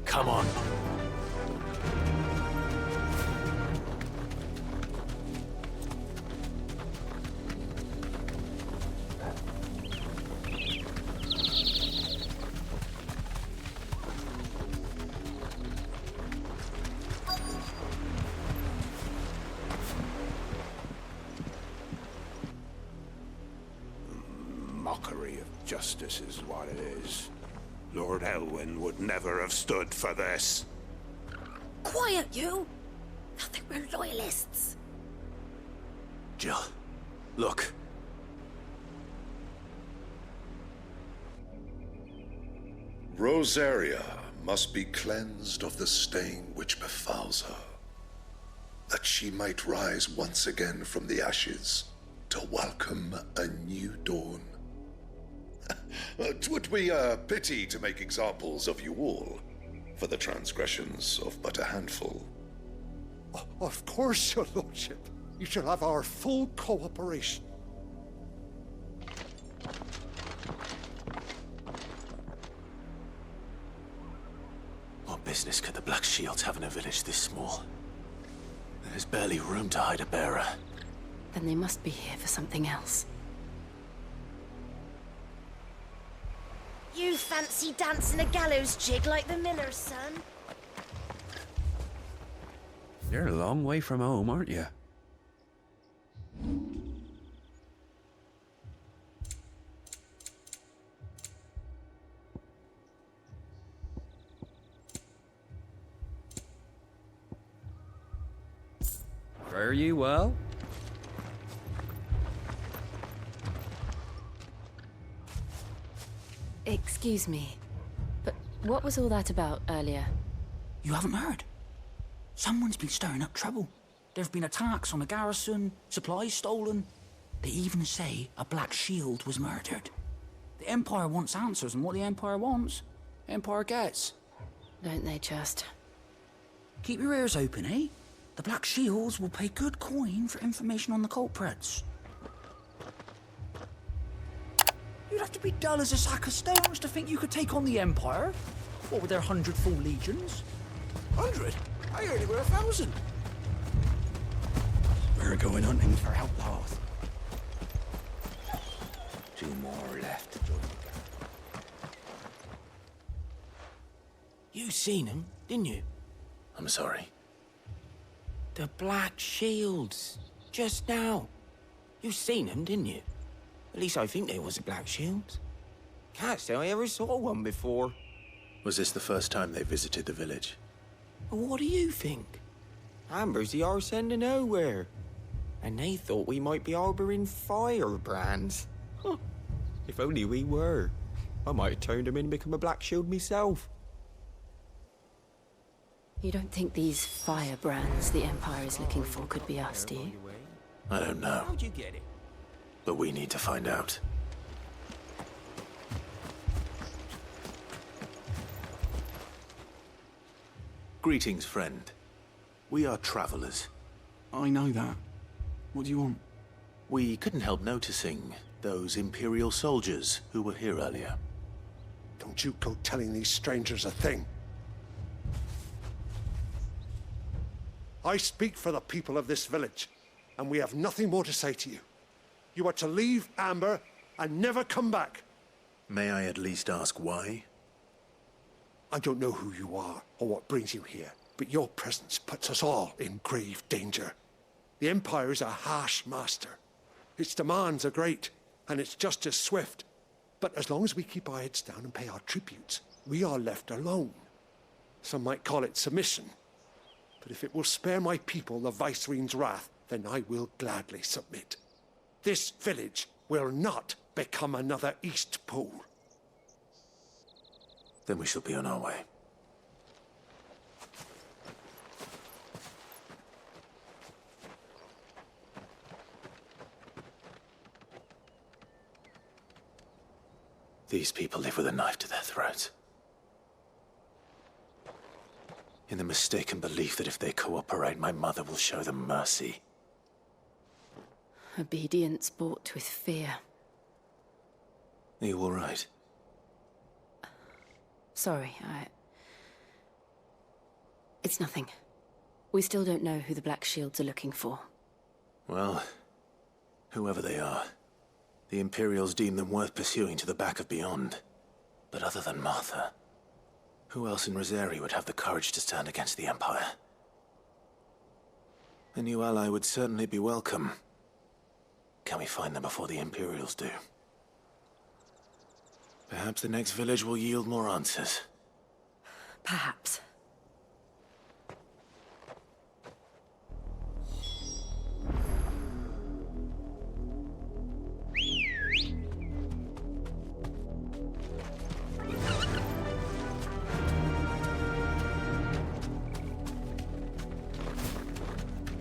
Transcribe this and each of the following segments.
Come on. Mockery of justice is what it is. Lord Elwyn would never have stood for this. Quiet, you! I think we're loyalists. Jill, look. Rosaria must be cleansed of the stain which befouls her, that she might rise once again from the ashes to welcome a new dawn. 'Twould be a pity to make examples of you all, for the transgressions of but a handful. Of course, your lordship. You shall have our full cooperation. What business could the Black Shields have in a village this small? There's barely room to hide a bearer. Then they must be here for something else. You fancy dancing a gallows jig like the miller's son? You're a long way from home, aren't you? Fare you well? Excuse me, but what was all that about earlier? You haven't heard? Someone's been stirring up trouble. There have been attacks on the garrison, supplies stolen. They even say a Black Shield was murdered. The Empire wants answers, and what the Empire wants, Empire gets. Don't they just? Keep your ears open, eh? The Black Shields will pay good coin for information on the culprits. You'd have to be dull as a sack of stones to think you could take on the Empire. What with their 100 full legions? 100? I heard it were 1,000. We're going hunting for outlaws. 2 more left to join the gang. You seen him, didn't you? I'm sorry. The Black Shields. Just now. You seen him, didn't you? At least I think there was a Black Shield. Can't say I ever saw one before. Was this the first time they visited the village? Well, what do you think? Amber's the arse end of nowhere. And they thought we might be harboring firebrands. Huh. If only we were. I might have turned him in and become a Black Shield myself. You don't think these firebrands the Empire is looking for could be us, do you? I don't know, How'd you get it? but we need to find out. Greetings, friend. We are travelers. I know that. What do you want? We couldn't help noticing those Imperial soldiers who were here earlier. Don't you go telling these strangers a thing. I speak for the people of this village, and we have nothing more to say to you. You are to leave Amber and never come back. May I at least ask why? I don't know who you are or what brings you here, but your presence puts us all in grave danger. The Empire is a harsh master. Its demands are great, and its justice swift. But as long as we keep our heads down and pay our tributes, we are left alone. Some might call it submission. But if it will spare my people the Viceroy's wrath, then I will gladly submit. This village will not become another East Pole. Then we shall be on our way. These people live with a knife to their throats. In the mistaken belief that if they cooperate, my mother will show them mercy. Obedience bought with fear. Are you all right? Sorry, It's nothing. We still don't know who the Black Shields are looking for. Well, whoever they are, the Imperials deem them worth pursuing to the back of beyond. But other than Martha, who else in Rosari would have the courage to stand against the Empire? A new ally would certainly be welcome. Can we find them before the Imperials do? Perhaps the next village will yield more answers. Perhaps.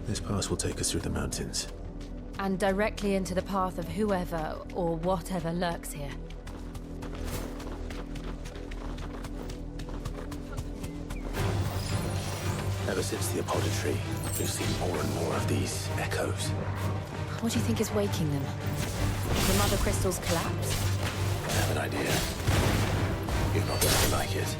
This pass will take us through the mountains. And directly into the path of whoever or whatever lurks here. Ever since the Apothecary, we've seen more and more of these echoes. What do you think is waking them? The Mother Crystal's collapse? I have an idea. You're not going to like it.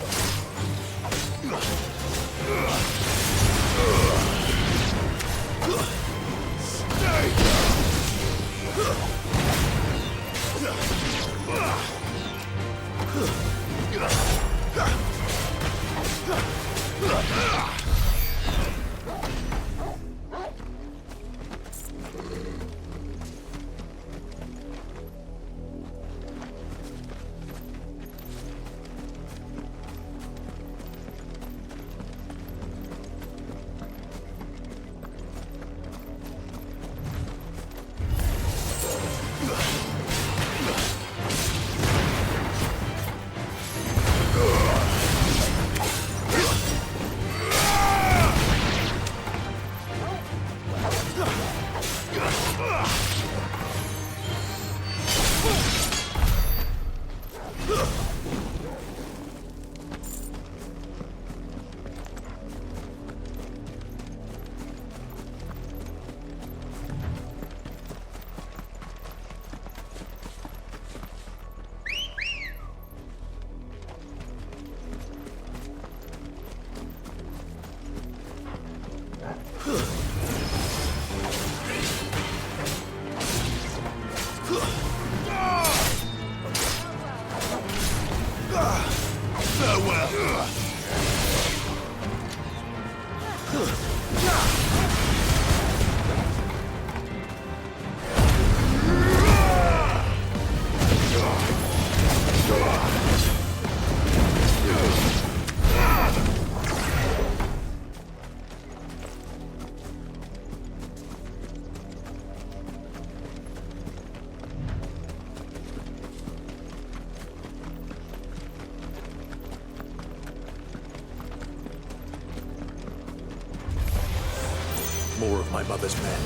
More of my mother's men.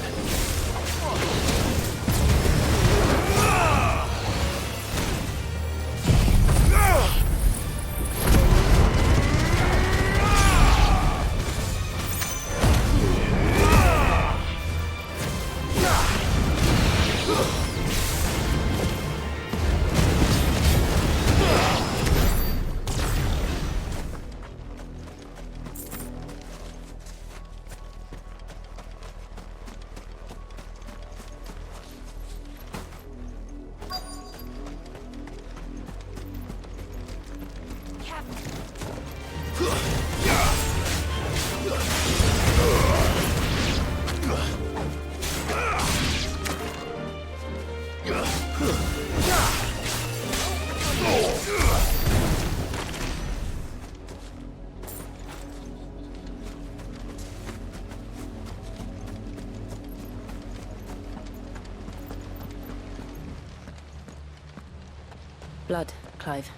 Blood, Clive.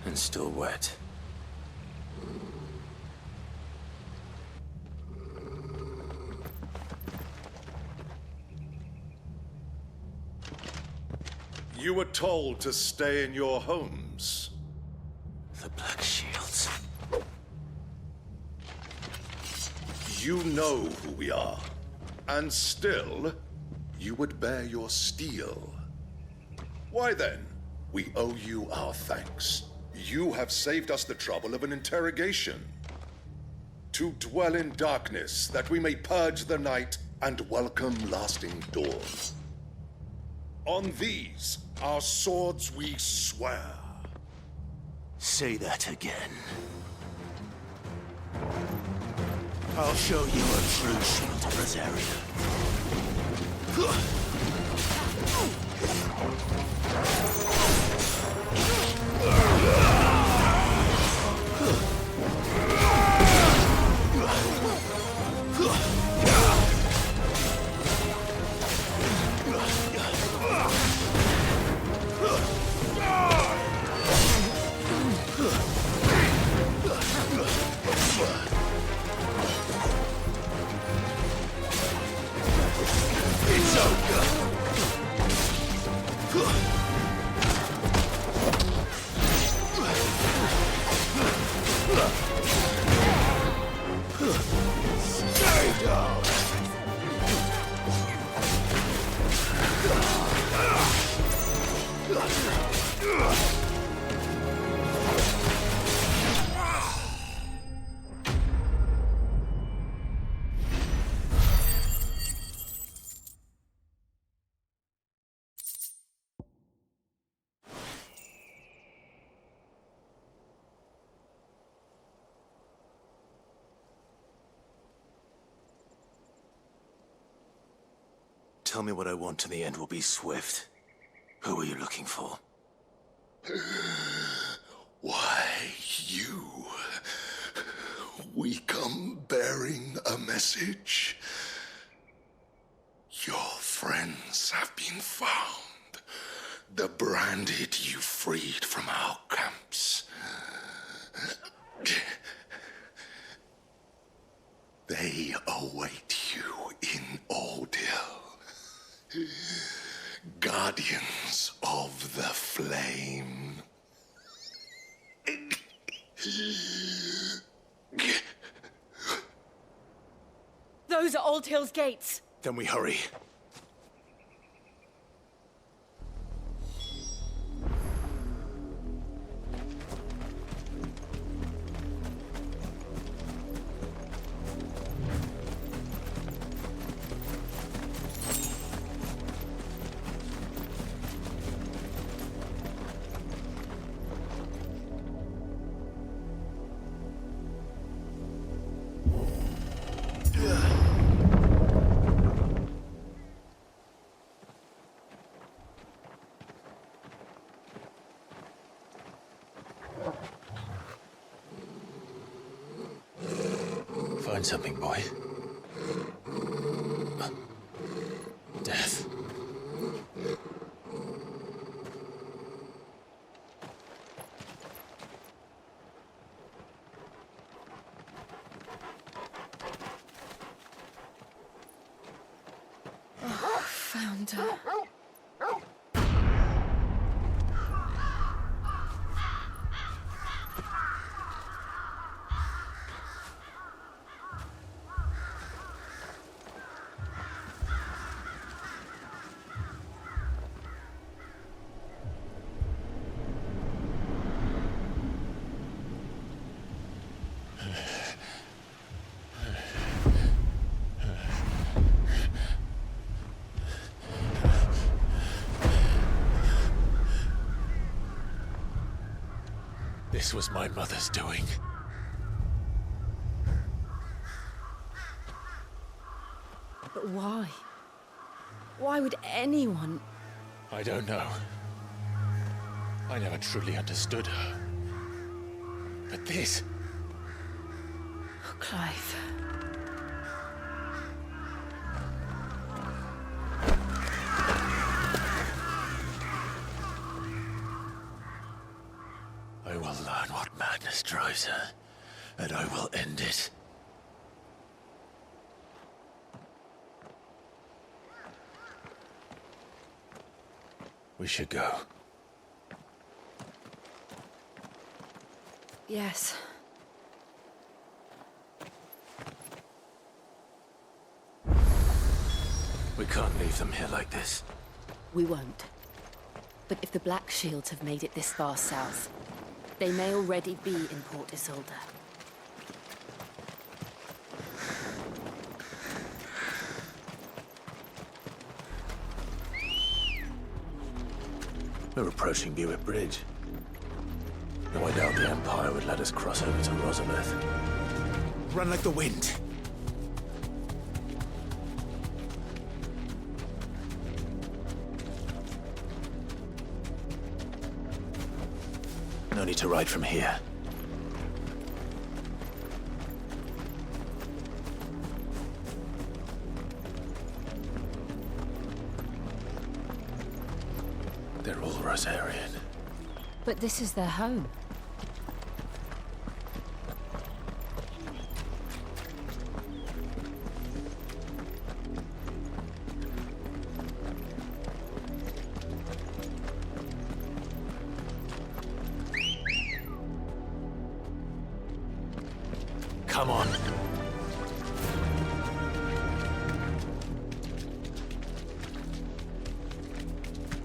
And still wet. You were told to stay in your homes. The Black Shields. You know who we are. And still, you would bear your steel. Why then, we owe you our thanks. You have saved us the trouble of an interrogation. To dwell in darkness, that we may purge the night and welcome lasting dawn. On these, our swords we swear. Say that again. I'll show you a true shield of Rosaria. It's over. Stay down. Tell me what I want and the end will be swift. Who are you looking for? Why, you. We come bearing a message. Your friends have been found. The branded you freed from our camps. They await you in Oldhill. Guardians of the Flame. Those are Old Hill's gates. Then we hurry. Find something, boy. Death. Found her. This was my mother's doing. But why? Why would anyone... I don't know. I never truly understood her. But this... Oh, Clive. I will learn what madness drives her, and I will end it. We should go. Yes. We can't leave them here like this. We won't. But if the Black Shields have made it this far south, They may already be in Port Isolde. We're approaching Buick Bridge. Though I doubt the Empire would let us cross over to Rosalith. Run like the wind. No need to ride from here. They're all Rosarian. But this is their home. Come on.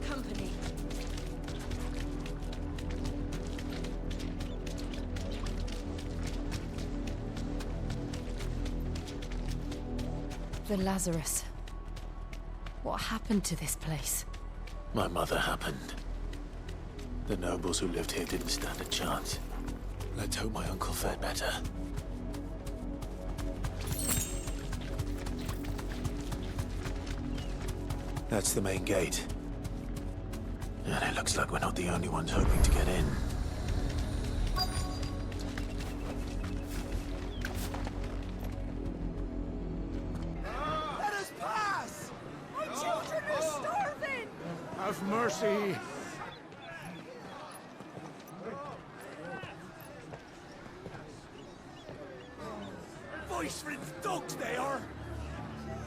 Company. The Lazarus. What happened to this place? My mother happened. The nobles who lived here didn't stand a chance. Let's hope my uncle fared better. That's the main gate. And it looks like we're not the only ones hoping to get in. Let us pass! My children are starving! Have mercy! Voice-riddled dogs they are!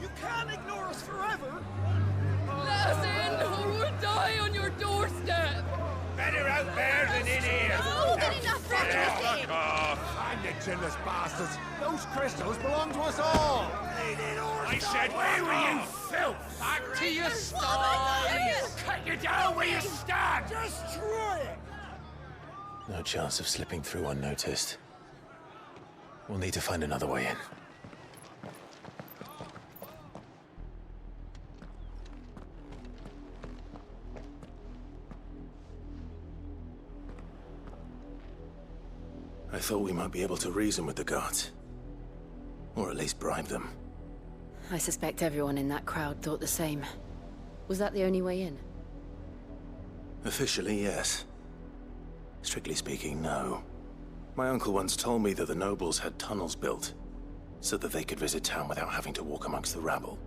You can't ignore us forever! Let us in, or we'll die on your doorstep! Better out there than in here. Oh, get enough Fuck off. I'm the chinless bastards! Those crystals belong to us all! I said, where were you, filth? Back to your stall! Cut you down where you stand. Destroy it! No chance of slipping through unnoticed. We'll need to find another way in. I thought we might be able to reason with the guards. Or at least bribe them. I suspect everyone in that crowd thought the same. Was that the only way in? Officially, yes. Strictly speaking, no. My uncle once told me that the nobles had tunnels built, so that they could visit town without having to walk amongst the rabble.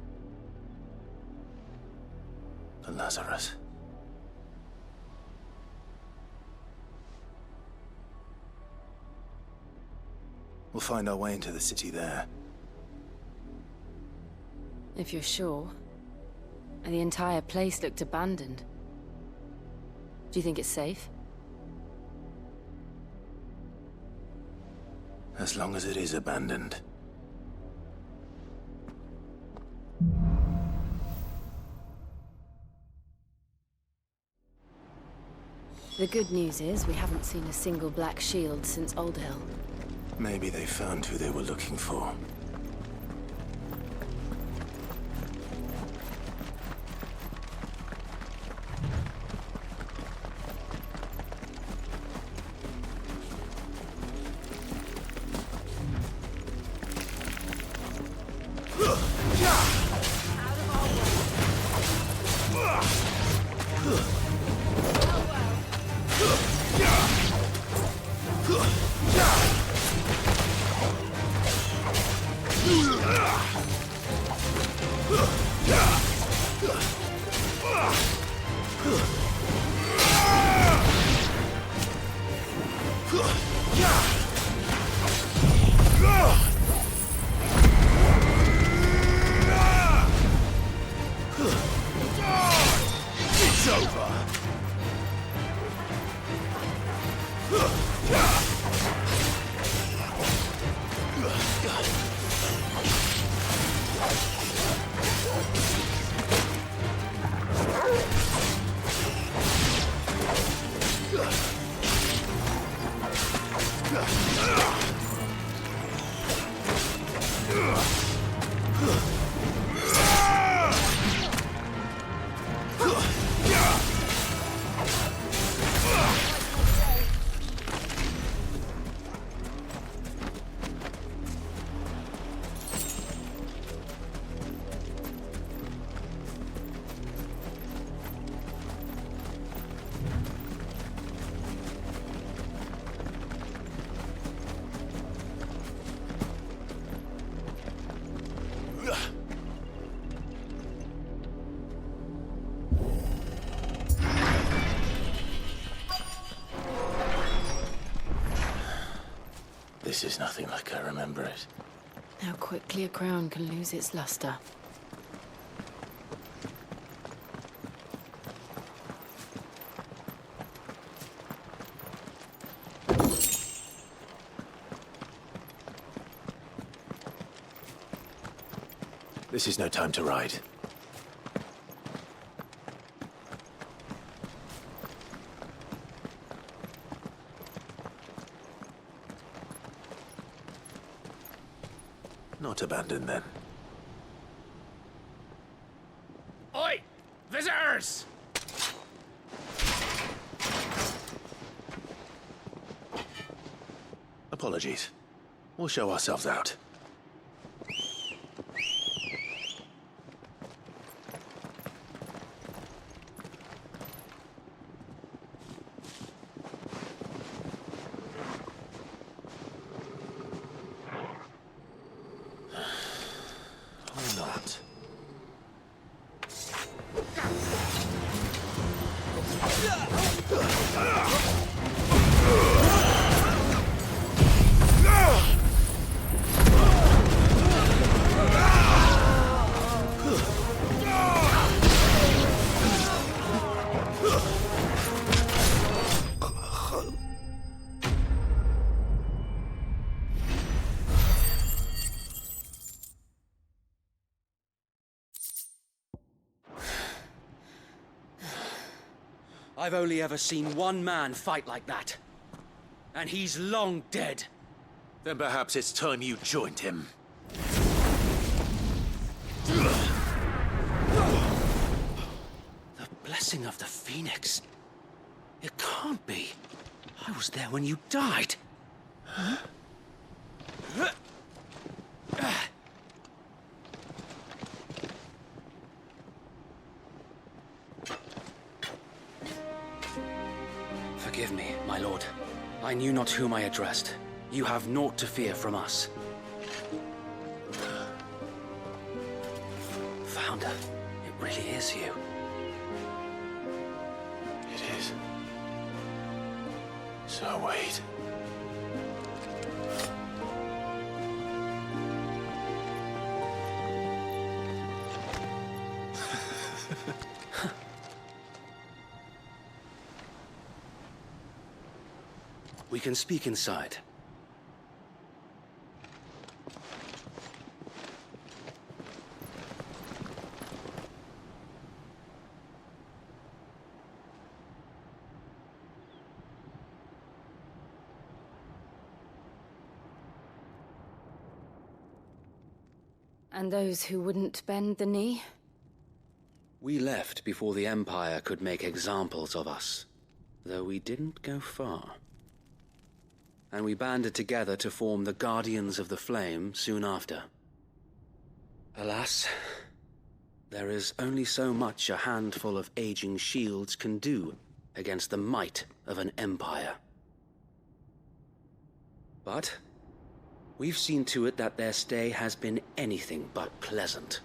The Lazarus. We'll find our way into the city there. If you're sure. The entire place looked abandoned. Do you think it's safe? As long as it is abandoned. The good news is we haven't seen a single black shield since Old Hill. Maybe they found who they were looking for. It's over! This is nothing like I remember it. How quickly a crown can lose its luster. This is no time to ride. Not abandoned, then. Oi! Visitors! Apologies. We'll show ourselves out. Or not. I've only ever seen one man fight like that. And he's long dead. Then perhaps it's time you joined him. The blessing of the Phoenix. It can't be. I was there when you died. Huh? Forgive me, my lord. I knew not whom I addressed. You have naught to fear from us. Founder, it really is you. It is. So wait. We can speak inside. And those who wouldn't bend the knee? We left before the Empire could make examples of us, though we didn't go far. And we banded together to form the Guardians of the Flame soon after. Alas, there is only so much a handful of aging shields can do against the might of an empire. But we've seen to it that their stay has been anything but pleasant.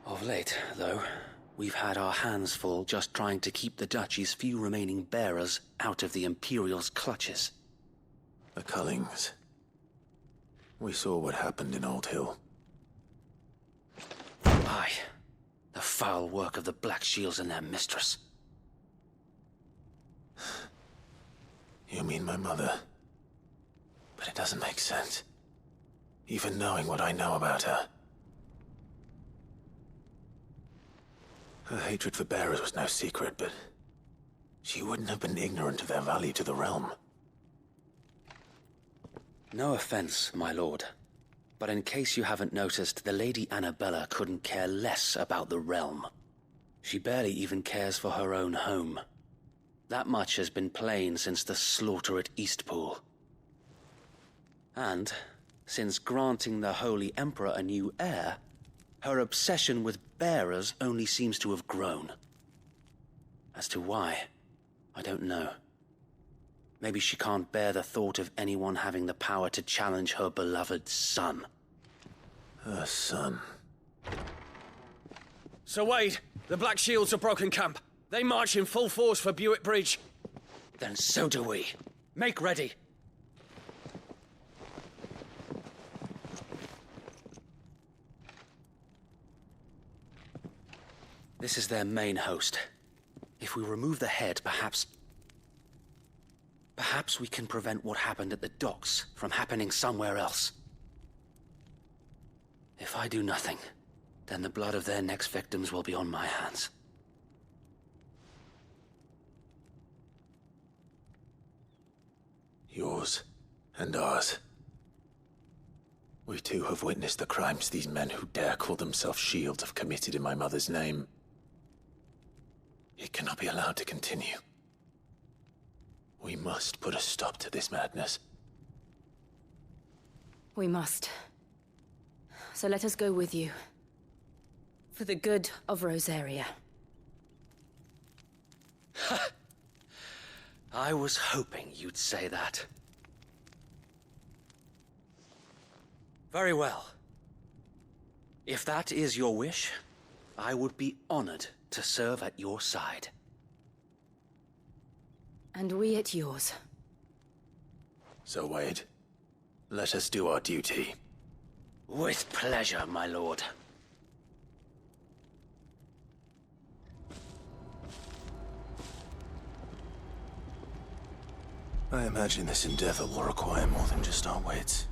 Of late, though, we've had our hands full just trying to keep the Duchy's few remaining bearers out of the Imperial's clutches. The Cullings. We saw what happened in Old Hill. Aye. The foul work of the Black Shields and their mistress. You mean my mother? But it doesn't make sense. Even knowing what I know about her. Her hatred for bearers was no secret, but she wouldn't have been ignorant of their value to the realm. No offense, my lord, but in case you haven't noticed, the Lady Annabella couldn't care less about the realm. She barely even cares for her own home. That much has been plain since the slaughter at Eastpool. And, since granting the Holy Emperor a new heir, her obsession with bearers only seems to have grown. As to why, I don't know. Maybe she can't bear the thought of anyone having the power to challenge her beloved son. Her son. Sir Wade, the Black Shields have broken camp. They march in full force for Buick Bridge. Then so do we. Make ready. This is their main host. If we remove the head, perhaps we can prevent what happened at the docks from happening somewhere else. If I do nothing, then the blood of their next victims will be on my hands. Yours and ours. We too have witnessed the crimes these men who dare call themselves shields have committed in my mother's name. It cannot be allowed to continue. We must put a stop to this madness. We must. So let us go with you. For the good of Rosaria. I was hoping you'd say that. Very well. If that is your wish, I would be honored to serve at your side. And we at yours. So, Wade, let us do our duty. With pleasure, my lord. I imagine this endeavor will require more than just our wits.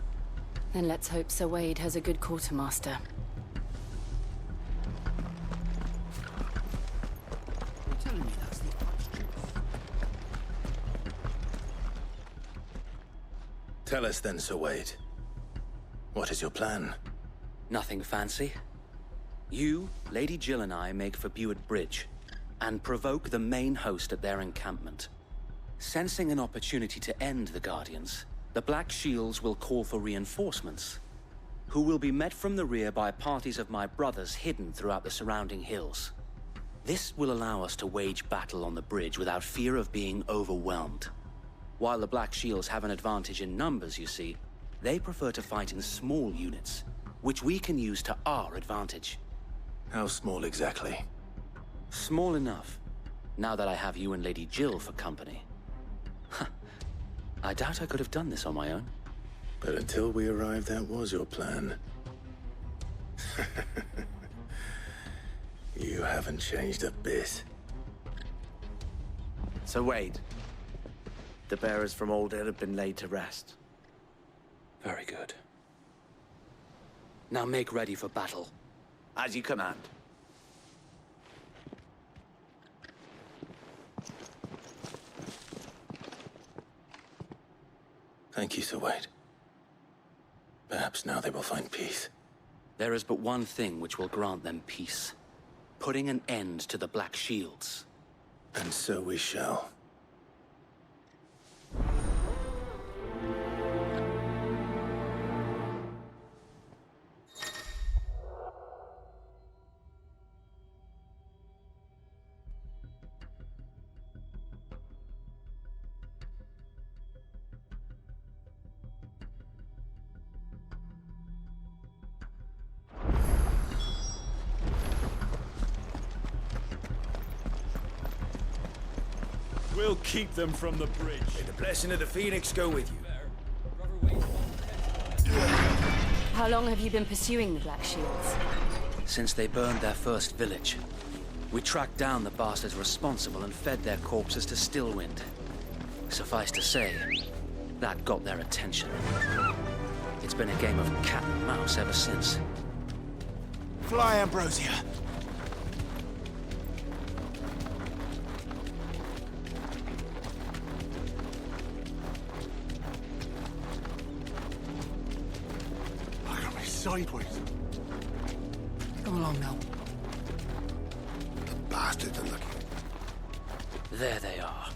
Then let's hope Sir Wade has a good quartermaster. You're telling me that's the honest truth? Tell us then, Sir Wade. What is your plan? Nothing fancy. You, Lady Jill and I make for Buett Bridge, and provoke the main host at their encampment. Sensing an opportunity to end the Guardians, the Black Shields will call for reinforcements, who will be met from the rear by parties of my brothers hidden throughout the surrounding hills. This will allow us to wage battle on the bridge without fear of being overwhelmed. While the Black Shields have an advantage in numbers, you see, they prefer to fight in small units, which we can use to our advantage. How small exactly? Small enough, now that I have you and Lady Jill for company. I doubt I could have done this on my own. But until we arrived, that was your plan. You haven't changed a bit. So Wade, the bearers from Old Hill have been laid to rest. Very good. Now make ready for battle. As you command. Thank you, Sir Wade. Perhaps now they will find peace. There is but one thing which will grant them peace. Putting an end to the Black Shields. And so we shall. We'll keep them from the bridge. May the blessing of the Phoenix go with you. How long have you been pursuing the Black Shields? Since they burned their first village. We tracked down the bastards responsible and fed their corpses to Stillwind. Suffice to say, that got their attention. It's been a game of cat and mouse ever since. Fly, Ambrosia. Sideways. Come along now. The bastards are looking. There they are.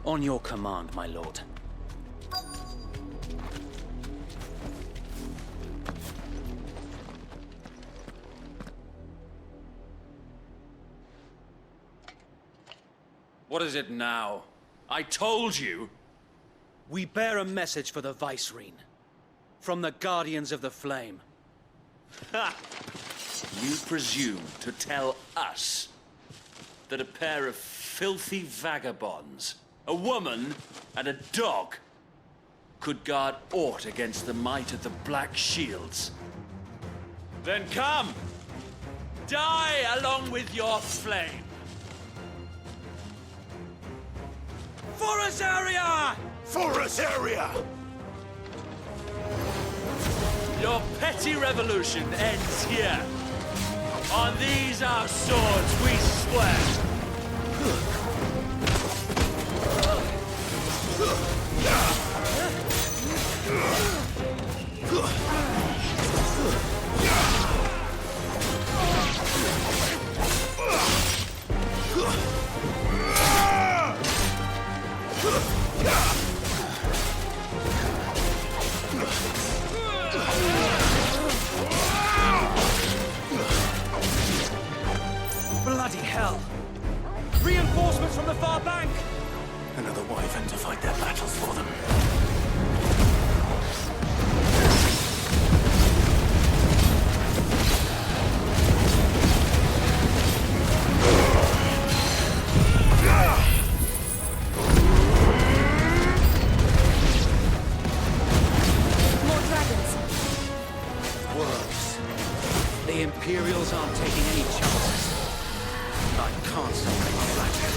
On your command, my lord. What is it now? I told you! We bear a message for the Vicereine. From the Guardians of the Flame. Ha! You presume to tell us that a pair of filthy vagabonds, a woman and a dog, could guard aught against the might of the Black Shields? Then come! die along with your flame. For Azaria! For Azaria! Your petty revolution ends here. On these our swords we swear. Bloody hell! Reinforcements from the far bank! Another wyvern to fight their battles for them. More dragons. Worse. The Imperials aren't taking any chances. I can't stop getting flattered.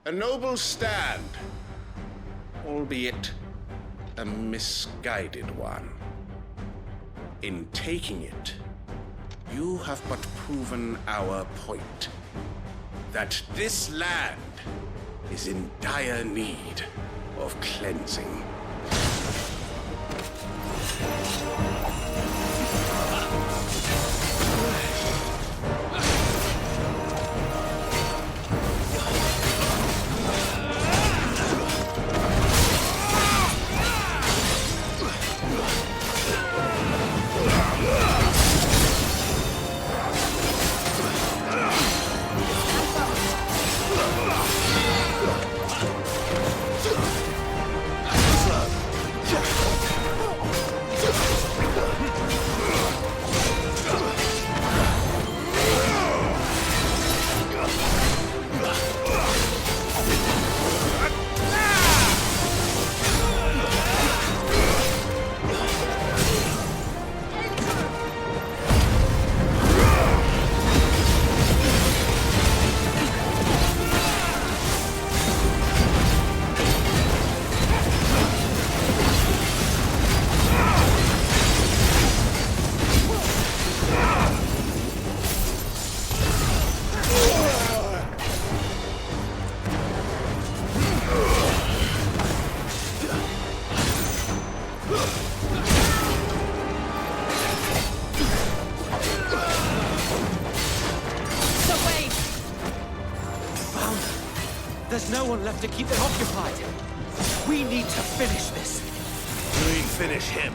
A noble stand, albeit a misguided one. In taking it, you have but proven our point, that this land is in dire need of cleansing. There's no one left to keep them occupied. We need to finish this. We finish him.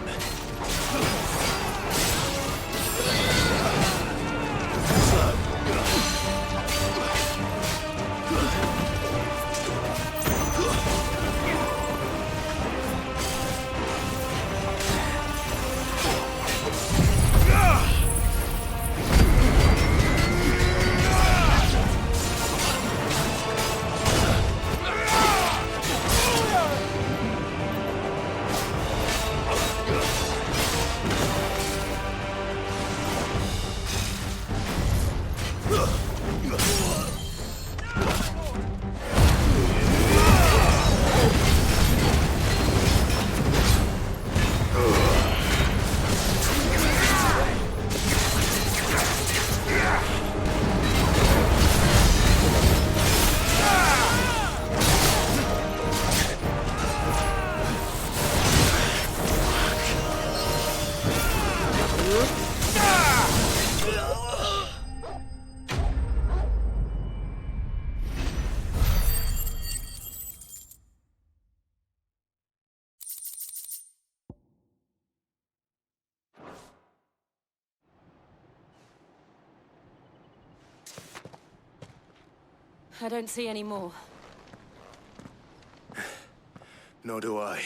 I don't see any more. Nor do I.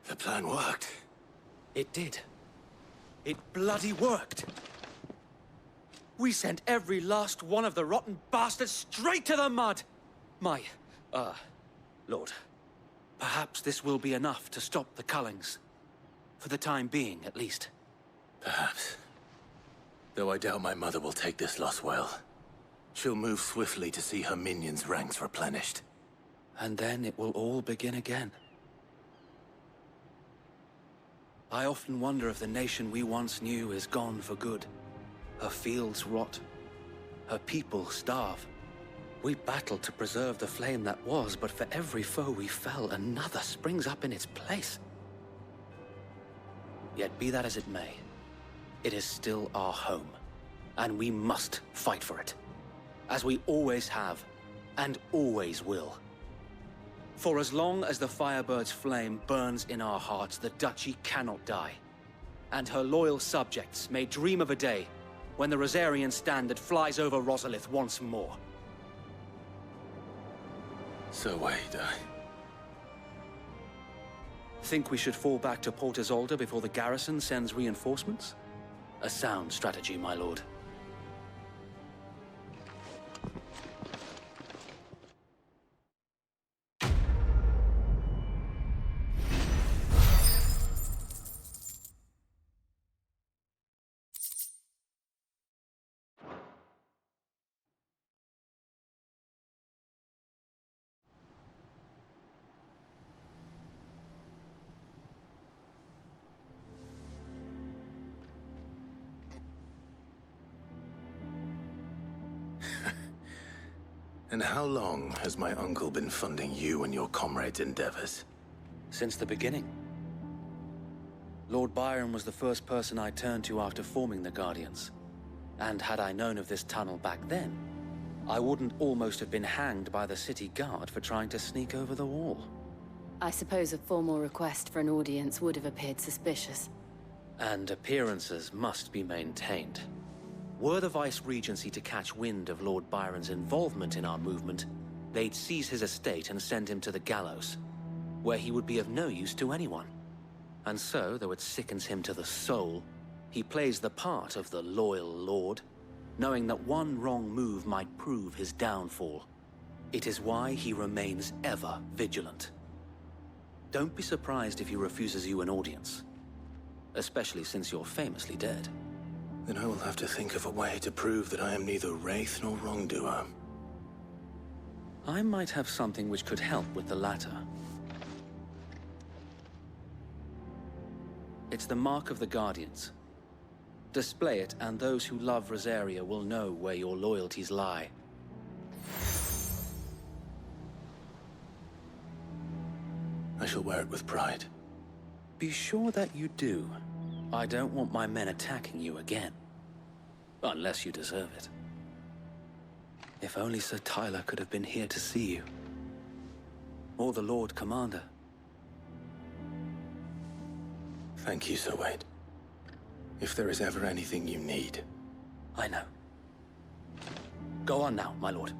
The plan worked. It did. It bloody worked. We sent every last one of the rotten bastards straight to the mud! Lord, perhaps this will be enough to stop the Cullings. For the time being, at least. Perhaps. Though I doubt my mother will take this loss well. She'll move swiftly to see her minions' ranks replenished. And then it will all begin again. I often wonder if the nation we once knew is gone for good. Her fields rot. Her people starve. We battled to preserve the flame that was, but for every foe we fell, another springs up in its place. Yet be that as it may, it is still our home, and we must fight for it, as we always have, and always will. For as long as the Firebird's flame burns in our hearts, the Duchy cannot die, and her loyal subjects may dream of a day when the Rosarian standard flies over Rosalith once more. So wait, Think we should fall back to Port Isolde before the garrison sends reinforcements? A sound strategy, my lord. And how long has my uncle been funding you and your comrades' endeavors? Since the beginning. Lord Byron was the first person I turned to after forming the Guardians. And had I known of this tunnel back then, I wouldn't almost have been hanged by the city guard for trying to sneak over the wall. I suppose a formal request for an audience would have appeared suspicious. And appearances must be maintained. Were the Vice-Regency to catch wind of Lord Byron's involvement in our movement, they'd seize his estate and send him to the gallows, where he would be of no use to anyone. And so, though it sickens him to the soul, he plays the part of the loyal lord, knowing that one wrong move might prove his downfall. It is why he remains ever vigilant. Don't be surprised if he refuses you an audience, especially since you're famously dead. Then I will have to think of a way to prove that I am neither wraith nor wrongdoer. I might have something which could help with the latter. It's the mark of the Guardians. Display it, and those who love Rosaria will know where your loyalties lie. I shall wear it with pride. Be sure that you do. I don't want my men attacking you again. Unless you deserve it. If only Sir Tyler could have been here to see you. Or the Lord Commander. Thank you, Sir Wade. If there is ever anything you need. I know. Go on now, my lord.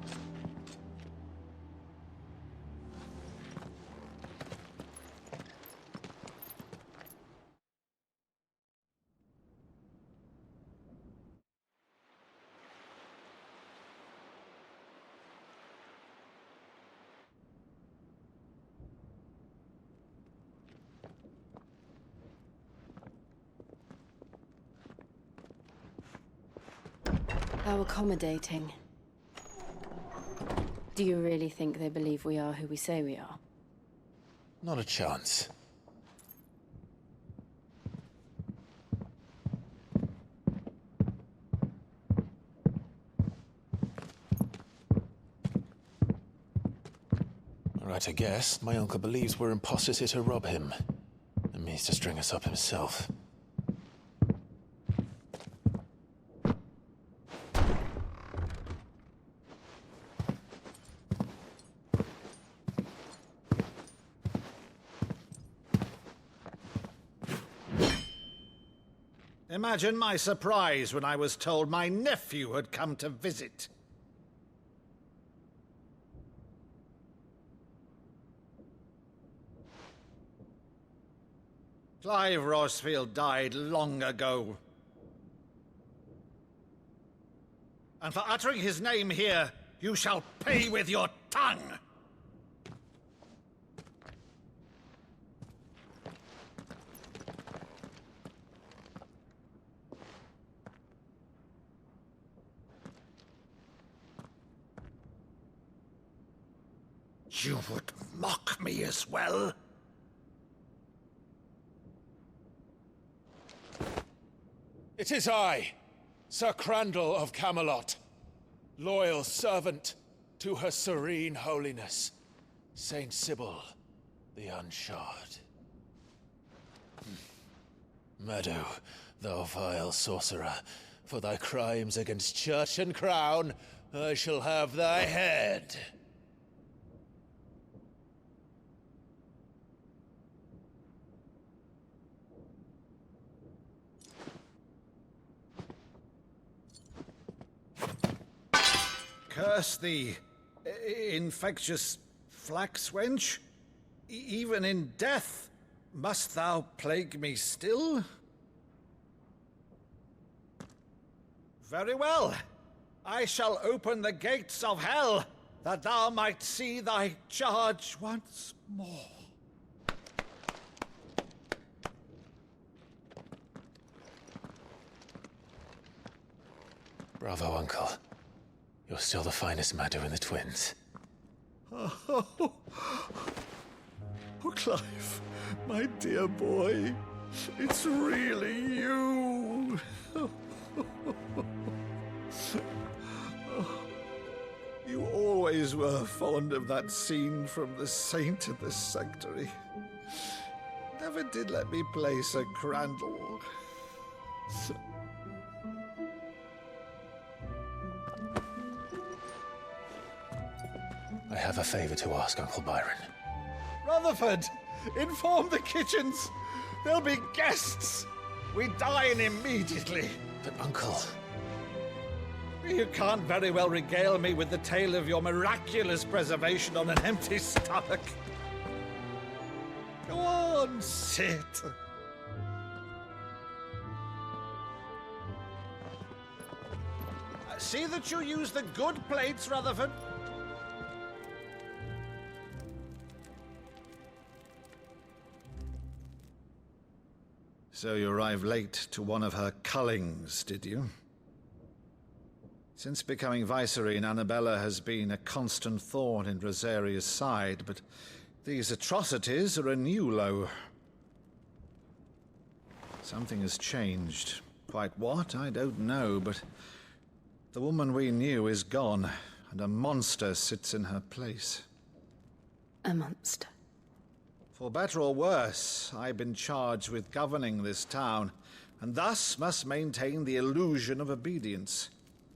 How accommodating. Do you really think they believe we are who we say we are? Not a chance. Right, I guess. My uncle believes we're imposters here to rob him. And means to string us up himself. Imagine my surprise when I was told my nephew had come to visit. Clive Rosfield died long ago. And for uttering his name here, you shall pay with your tongue! You would mock me as well? It is I, Sir Crandall of Camelot, loyal servant to Her Serene Holiness, Saint Sybil the Unshod. Meadow, thou vile sorcerer, for thy crimes against church and crown, I shall have thy head. Curse thee, infectious flax wench. Even in death, must thou plague me still? Very well. I shall open the gates of hell, that thou might see thy charge once more. Bravo, Uncle. You're still the finest Maddo in the twins. Oh, Clive, my dear boy, it's really you. You always were fond of that scene from The Saint and the Sanctuary. Never did let me play Sir Crandall. I have a favor to ask, Uncle Byron. Rutherford, inform the kitchens. There'll be guests. We dine immediately. But, Uncle... You can't very well regale me with the tale of your miraculous preservation on an empty stomach. Go on, sit. See that you use the good plates, Rutherford. So you arrived late to one of her cullings, did you? Since becoming Vicereine, Annabella has been a constant thorn in Rosaria's side, but these atrocities are a new low. Something has changed. Quite what, I don't know, but the woman we knew is gone, and a monster sits in her place. A monster? For better or worse, I've been charged with governing this town, and thus must maintain the illusion of obedience.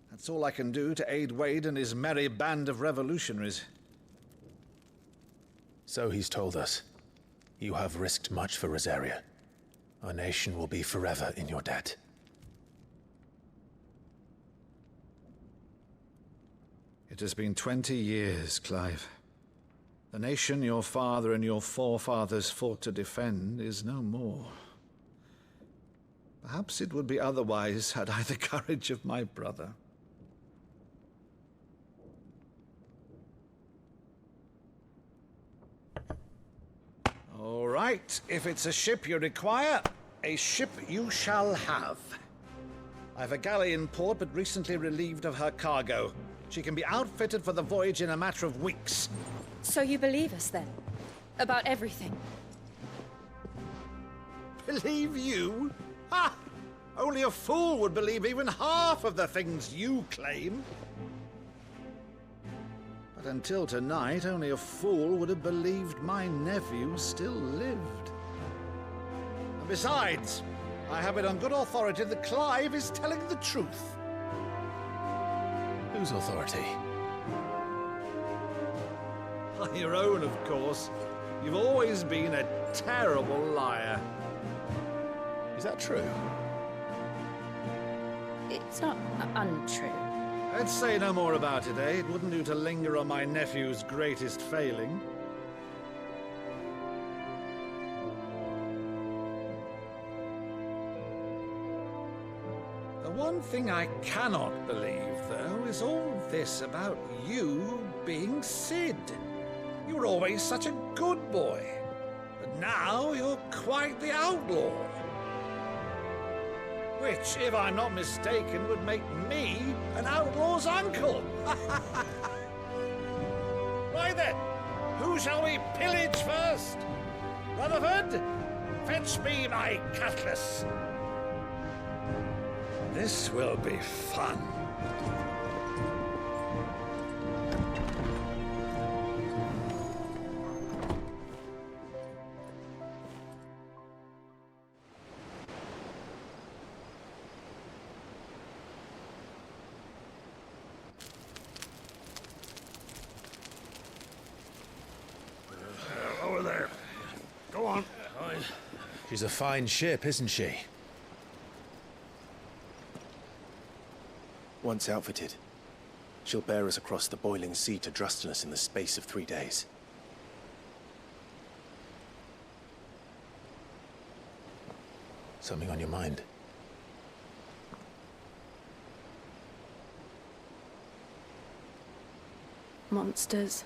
That's all I can do to aid Wade and his merry band of revolutionaries. So he's told us. You have risked much for Rosaria. Our nation will be forever in your debt. It has been 20 years, Clive. The nation your father and your forefathers fought to defend is no more. Perhaps it would be otherwise had I the courage of my brother. All right, if it's a ship you require, a ship you shall have. I've a galley in port, but recently relieved of her cargo. She can be outfitted for the voyage in a matter of weeks. So you believe us, then? About everything? Believe you? Ha! Only a fool would believe even half of the things you claim. But until tonight, only a fool would have believed my nephew still lived. And besides, I have it on good authority that Clive is telling the truth. Whose authority? Your own, of course. You've always been a terrible liar. Is that true? It's not untrue. Let's say no more about it, eh? It wouldn't do to linger on my nephew's greatest failing. thing I cannot believe, though, is all this about you being Sid. You were always such a good boy, but now you're quite the outlaw. Which, if I'm not mistaken, would make me an outlaw's uncle. Right then, who shall we pillage first? Rutherford, fetch me my cutlass. This will be fun. Over there. Go on. She's a fine ship, isn't she? Once outfitted, she'll bear us across the boiling sea to Drustinus in the space of 3 days. Something on your mind? Monsters.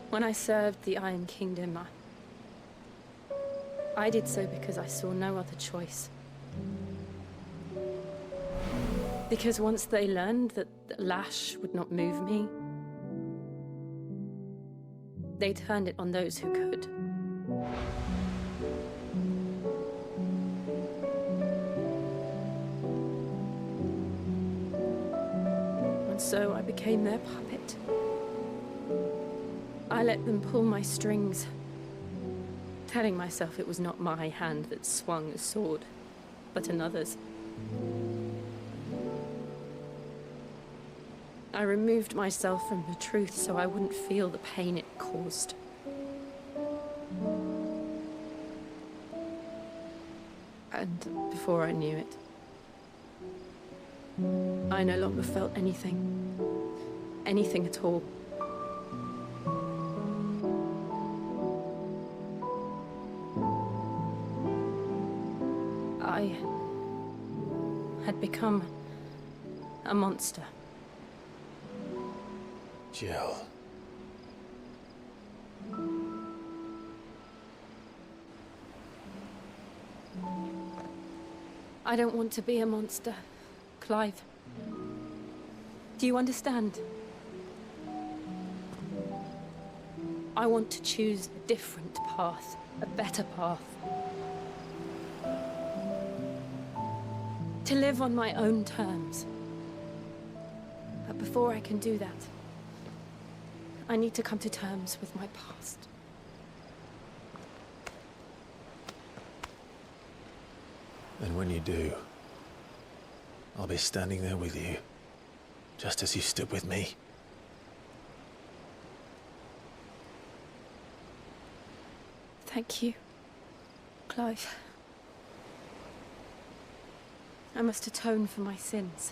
When I served the Iron Kingdom, I did so because I saw no other choice. Because once they learned that the lash would not move me, they turned it on those who could. And so I became their puppet. I let them pull my strings, telling myself it was not my hand that swung a sword, but another's. I removed myself from the truth so I wouldn't feel the pain it caused. And before I knew it, I no longer felt anything. Anything at all. I had become a monster. Jill. I don't want to be a monster, Clive. Do you understand? I want to choose a different path, a better path. To live on my own terms. But before I can do that, I need to come to terms with my past. And when you do, I'll be standing there with you, just as you stood with me. Thank you, Clive. I must atone for my sins.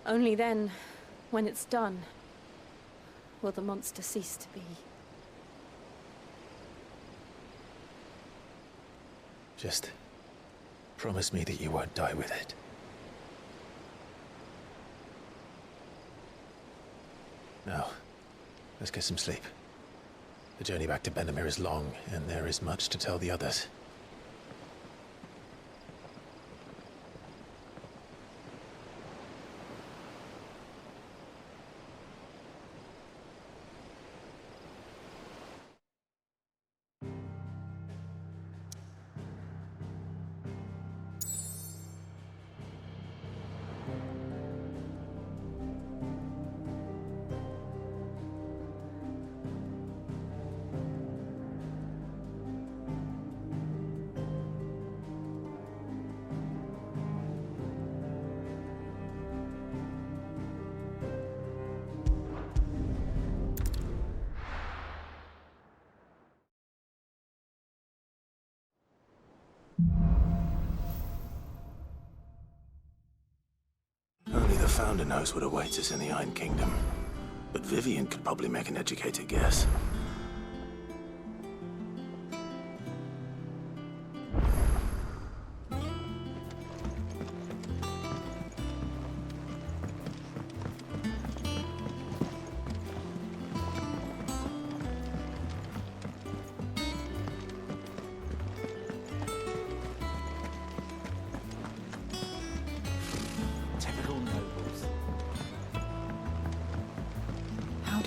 Only then, when it's done, will the monster cease to be. Just promise me that you won't die with it. Now, let's get some sleep. The journey back to Benamir is long, and there is much to tell the others. Only the Founder knows what awaits us in the Iron Kingdom. But Vivian could probably make an educated guess.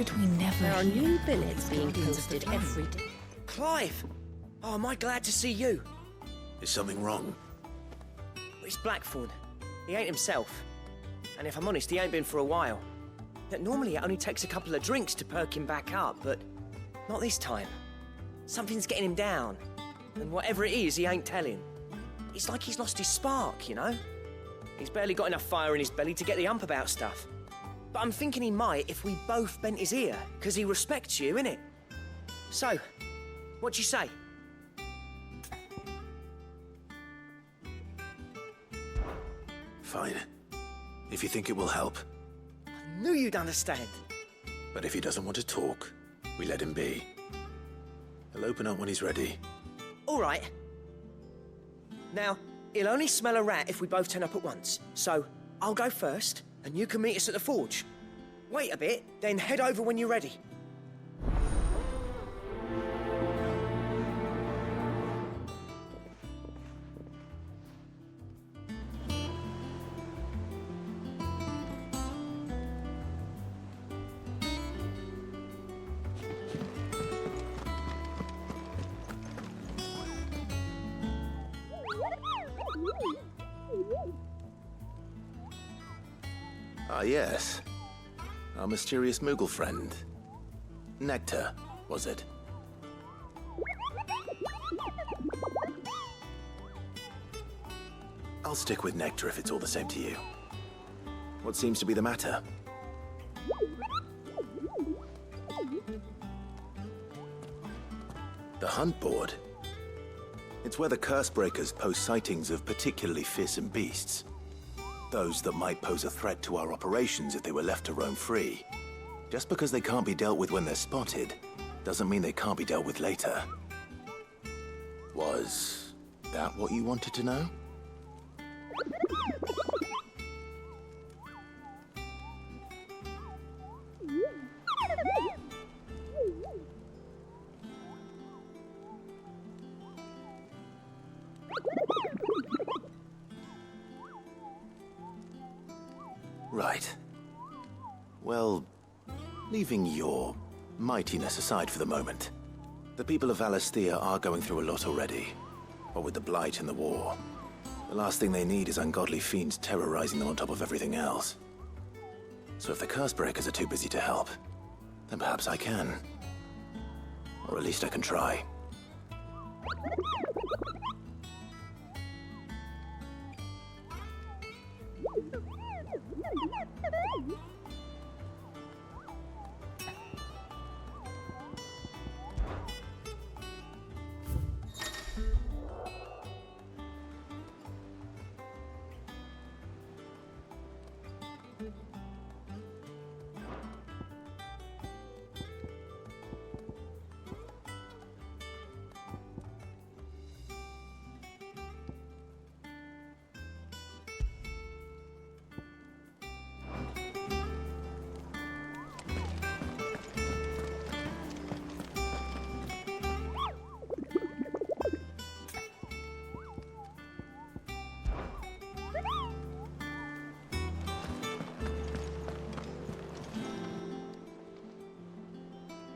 did we never There are hear new of billets the being guardians of the posted town? every day. Clive! Oh, am I glad to see you? Is something wrong? It's Blackthorn. He ain't himself. And if I'm honest, he ain't been for a while. Normally it only takes a couple of drinks to perk him back up, but not this time. Something's getting him down. And whatever it is, he ain't telling. It's like he's lost his spark, you know? He's barely got enough fire in his belly to get the ump about stuff. But I'm thinking he might if we both bent his ear, because he respects you, innit? So, what you say? Fine. If you think it will help. I knew you'd understand. But if he doesn't want to talk, we let him be. He'll open up when he's ready. All right. Now, he'll only smell a rat if we both turn up at once. So, I'll go first, and you can meet us at the forge. Wait a bit, then head over when you're ready. Ah, yes. Our mysterious Moogle friend. Nectar, was it? I'll stick with Nectar if it's all the same to you. What seems to be the matter? The hunt board? It's where the curse breakers post sightings of particularly fearsome beasts. Those that might pose a threat to our operations if they were left to roam free. Just because they can't be dealt with when they're spotted, doesn't mean they can't be dealt with later. Was that what you wanted to know? Right. Well, leaving your mightiness aside for the moment, the people of Valisthea are going through a lot already. What with the Blight and the war, the last thing they need is ungodly fiends terrorizing them on top of everything else. So if the Cursebreakers are too busy to help, then perhaps I can. Or at least I can try.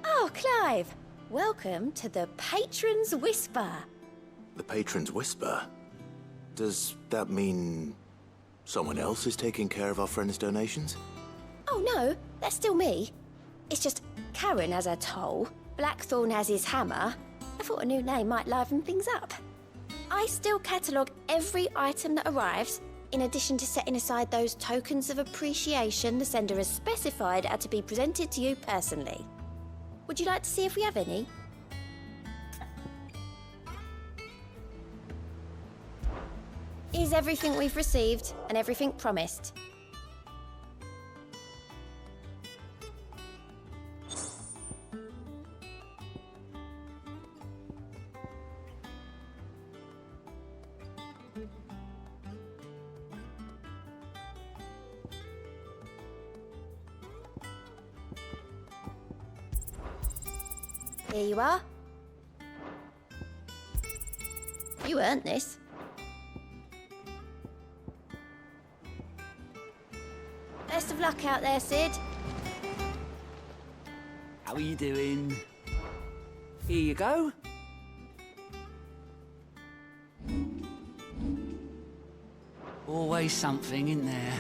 Oh, Clive! Welcome to the Patron's Whisper. The Patron's Whisper? Does that mean someone else is taking care of our friend's donations? Oh no, that's still me. It's just Karen has her toll, Blackthorn has his hammer. I thought a new name might liven things up. I still catalogue every item that arrives, in addition to setting aside those tokens of appreciation the sender has specified are to be presented to you personally. Would you like to see if we have any? Here's everything we've received and everything promised. Here you are. You earned this. Best of luck out there, Sid. How are you doing? Here you go. Always something, isn't there?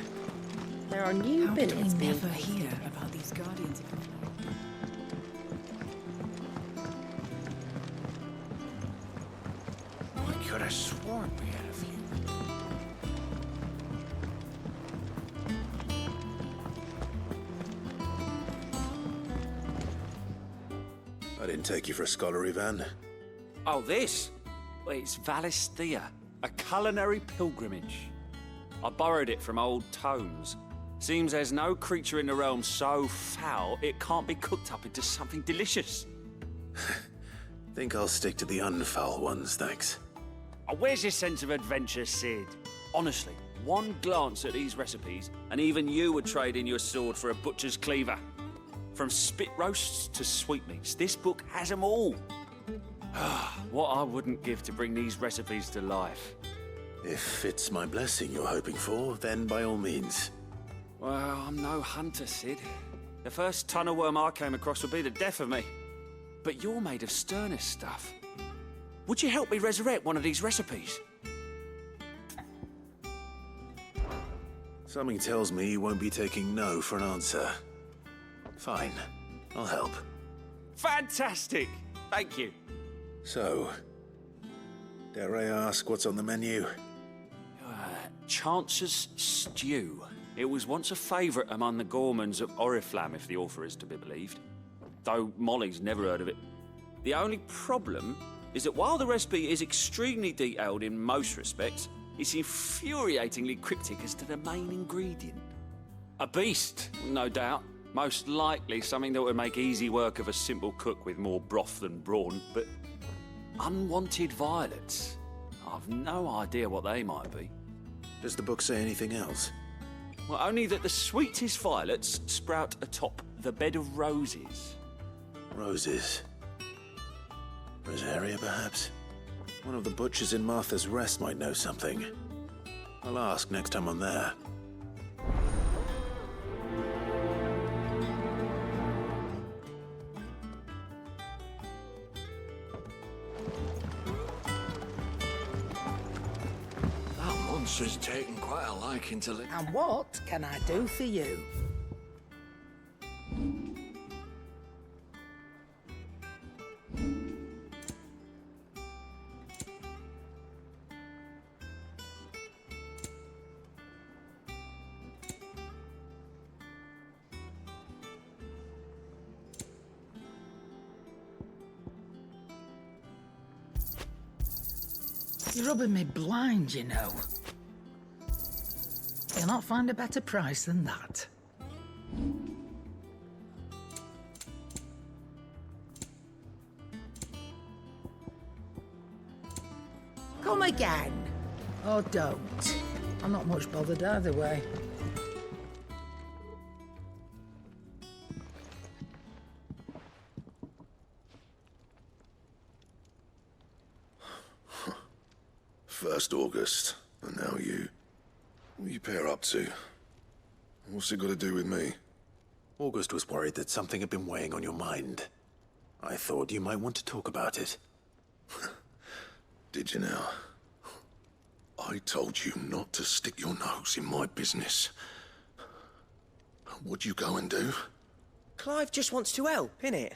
There are new billets being Never hear about these guardians of the flame. I could have sworn we had a few. I didn't take you for a scholarly van. Oh, this? Well, it's Valisthea, a culinary pilgrimage. I borrowed it from old tomes. Seems there's no creature in the realm so foul it can't be cooked up into something delicious. Think I'll stick to the unfoul ones, thanks. Oh, where's your sense of adventure, Sid? Honestly, one glance at these recipes, and even you would trade in your sword for a butcher's cleaver. From spit roasts to sweetmeats, this book has them all. What I wouldn't give to bring these recipes to life. If it's my blessing you're hoping for, then by all means. Well, I'm no hunter, Sid. The first tunnel worm I came across would be the death of me. But you're made of sterner stuff. Would you help me resurrect one of these recipes? Something tells me you won't be taking no for an answer. Fine, I'll help. Fantastic! Thank you. So, dare I ask what's on the menu? Chance's Stew. It was once a favourite among the gourmands of Oriflamme, if the author is to be believed. Though Molly's never heard of it. The only problem is that while the recipe is extremely detailed in most respects, it's infuriatingly cryptic as to the main ingredient. A beast, no doubt. Most likely something that would make easy work of a simple cook with more broth than brawn, but unwanted violets. I've no idea what they might be. Does the book say anything else? Well, only that the sweetest violets sprout atop the bed of roses. Roses. Rosaria, perhaps? One of the butchers in Martha's Rest might know something. I'll ask next time I'm there. That monster's taken quite a liking to it. And what can I do for you? You're rubbing me blind, you know. You'll not find a better price than that. Come again. Or don't. I'm not much bothered either way. First August, and now you. What are you pair up to? What's it got to do with me? August was worried that something had been weighing on your mind. I thought you might want to talk about it. Did you now? I told you not to stick your nose in my business. What'd you go and do? Clive just wants to help, innit?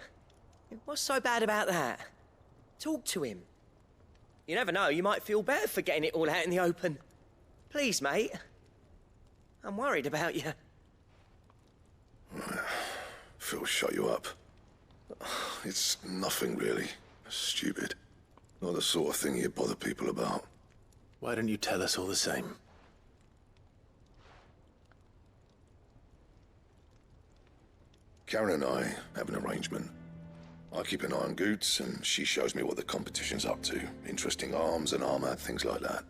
What's so bad about that? Talk to him. You never know, you might feel better for getting it all out in the open. Please, mate. I'm worried about you. Phil shut you up. It's nothing really. Stupid. Not the sort of thing you bother people about. Why don't you tell us all the same? Karen and I have an arrangement. I keep an eye on Goots, and she shows me what the competition's up to. Interesting arms and armor, things like that.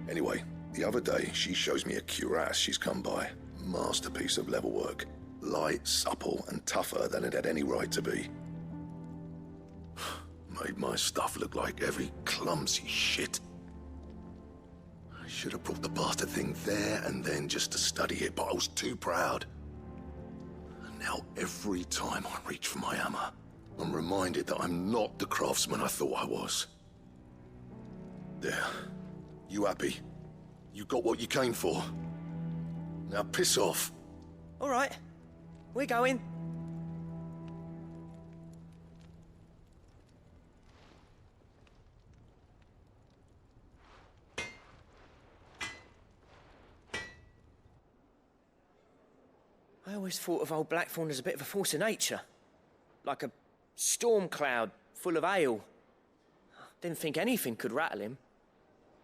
Anyway, the other day, she shows me a cuirass she's come by. Masterpiece of level work. Light, supple, and tougher than it had any right to be. Made my stuff look like every clumsy shit. I should have brought the bastard thing there and then just to study it, but I was too proud. Now, every time I reach for my hammer, I'm reminded that I'm not the craftsman I thought I was. There. You happy? You got what you came for? Now piss off. All right. We're going. I always thought of old Blackthorn as a bit of a force of nature. Like a storm cloud full of ale. Didn't think anything could rattle him.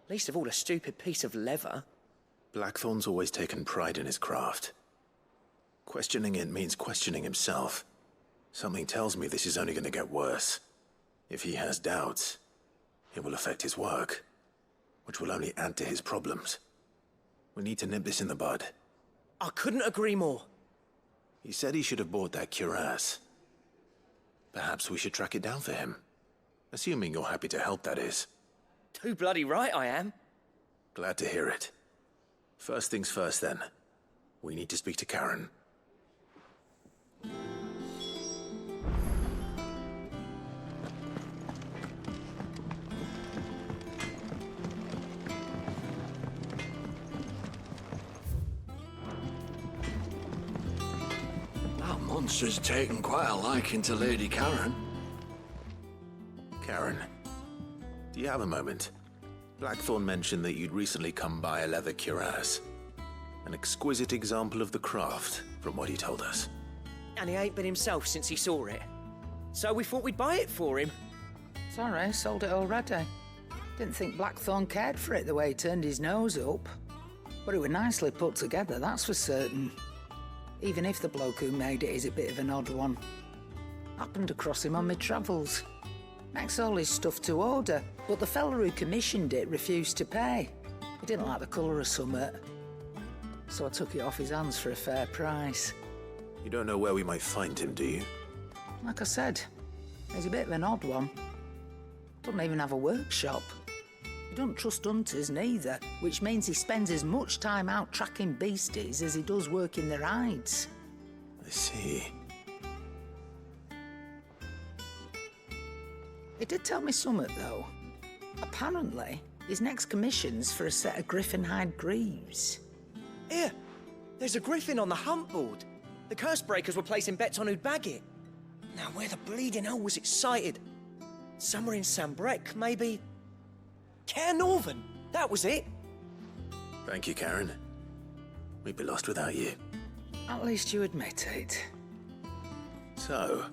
Least of all a stupid piece of leather. Blackthorn's always taken pride in his craft. Questioning it means questioning himself. Something tells me this is only going to get worse. If he has doubts, it will affect his work, which will only add to his problems. We need to nip this in the bud. I couldn't agree more. He said he should have bought that cuirass. Perhaps we should track it down for him. Assuming you're happy to help, that is. Too bloody right I am. Glad to hear it. First things first, then. We need to speak to Karen. That monster's taken quite a liking to Lady Karen. Karen, do you have a moment? Blackthorn mentioned that you'd recently come by a leather cuirass. An exquisite example of the craft, from what he told us. And he ain't been himself since he saw it. So we thought we'd buy it for him. Sorry, sold it already. Didn't think Blackthorn cared for it the way he turned his nose up. But it was nicely put together, that's for certain. Even if the bloke who made it is a bit of an odd one. Happened across him on my travels. Makes all his stuff to order, but the fella who commissioned it refused to pay. He didn't like the colour of summit. So I took it off his hands for a fair price. You don't know where we might find him, do you? Like I said, he's a bit of an odd one. Doesn't even have a workshop. He don't trust hunters neither, which means he spends as much time out tracking beasties as he does working their hides. I see. He did tell me something, though. Apparently, his next commission's for a set of griffin hide greaves. Here, there's a griffin on the hunt board. The curse breakers were placing bets on who'd bag it. Now, where the bleeding hell was it sighted? Somewhere in Sambrec, maybe? Care Northern, that was it. Thank you, Karen. We'd be lost without you. At least you admit it. So,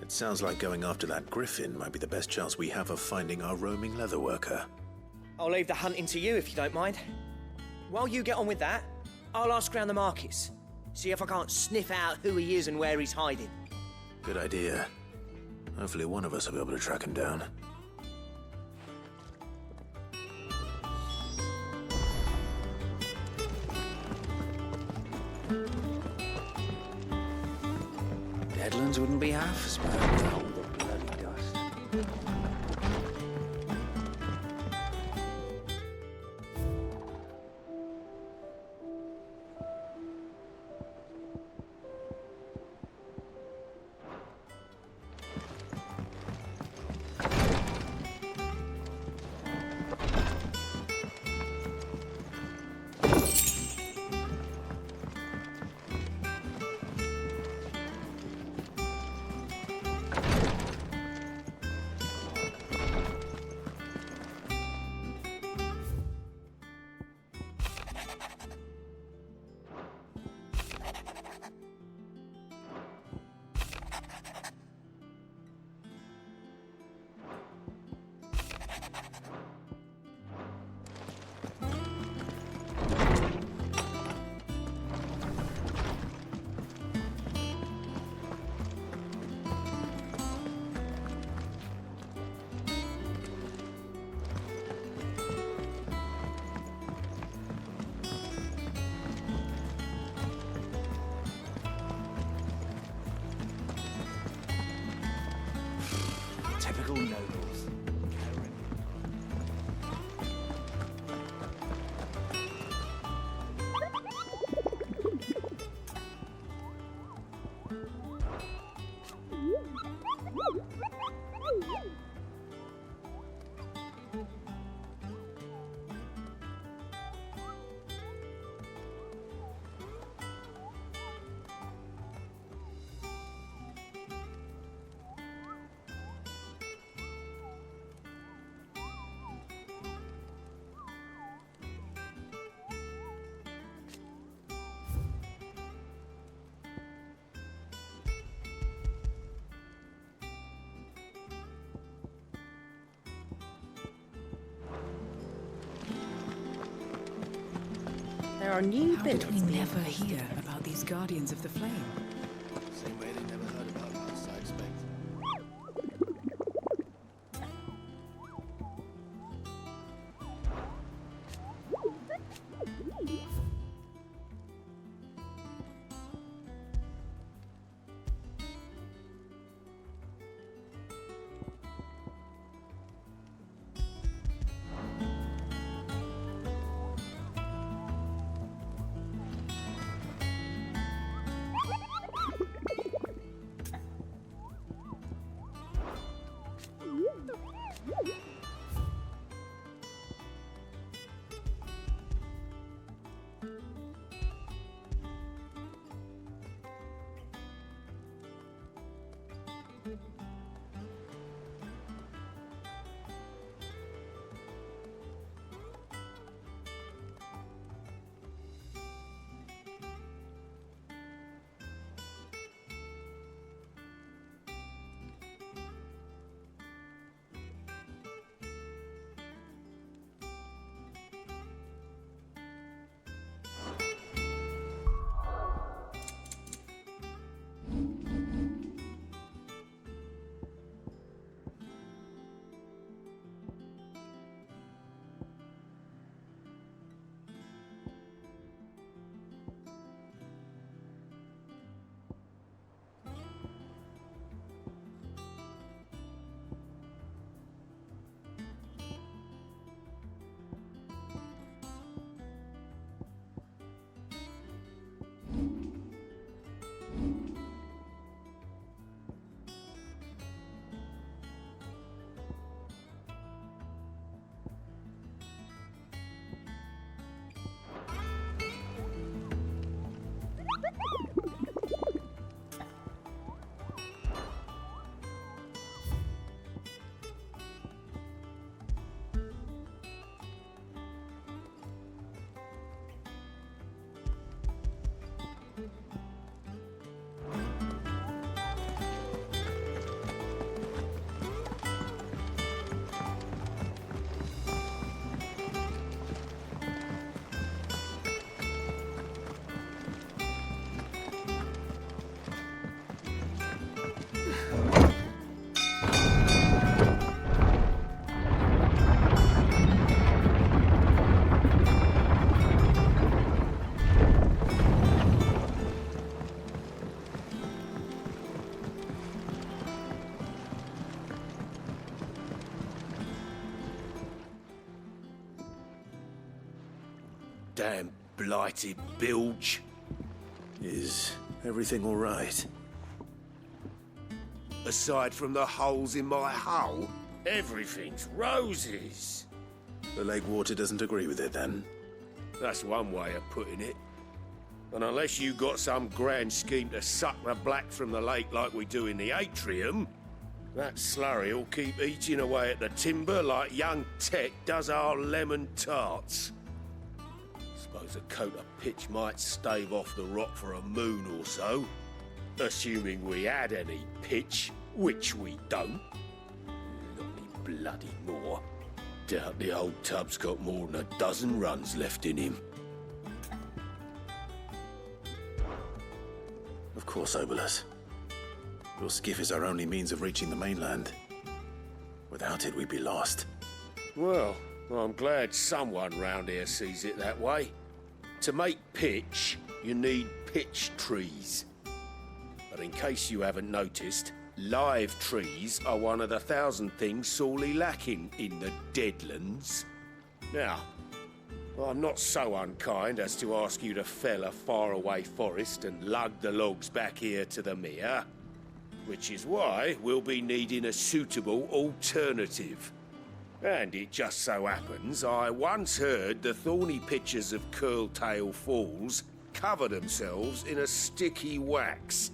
it sounds like going after that griffin might be the best chance we have of finding our roaming leatherworker. I'll leave the hunting to you if you don't mind. While you get on with that, I'll ask around the markets. See if I can't sniff out who he is and where he's hiding. Good idea. Hopefully one of us will be able to track him down. Deadlands wouldn't be half as bad without all the bloody dust. Typical nobles. there are new How billets did we being never posted. hear about these Guardians of the Flame? Same way they never heard about us, I expect. Damn blighted bilge. Is everything all right? Aside from the holes in my hull, everything's roses. The lake water doesn't agree with it, then? That's one way of putting it. And unless you got some grand scheme to suck the black from the lake like we do in the atrium, that slurry will keep eating away at the timber like young Tech does our lemon tarts. Suppose a coat of pitch might stave off the rot for a moon or so, assuming we had any pitch, which we don't. Not any bloody more. Doubt the old tub's got more than a dozen runs left in him. Of course, Obolus. Your skiff is our only means of reaching the mainland. Without it, we'd be lost. Well, I'm glad someone round here sees it that way. To make pitch, you need pitch trees. But in case you haven't noticed, live trees are one of the 1,000 things sorely lacking in the Deadlands. Now, I'm not so unkind as to ask you to fell a faraway forest and lug the logs back here to the mere, which is why we'll be needing a suitable alternative. And it just so happens I once heard the thorny pitchers of Curltail Falls cover themselves in a sticky wax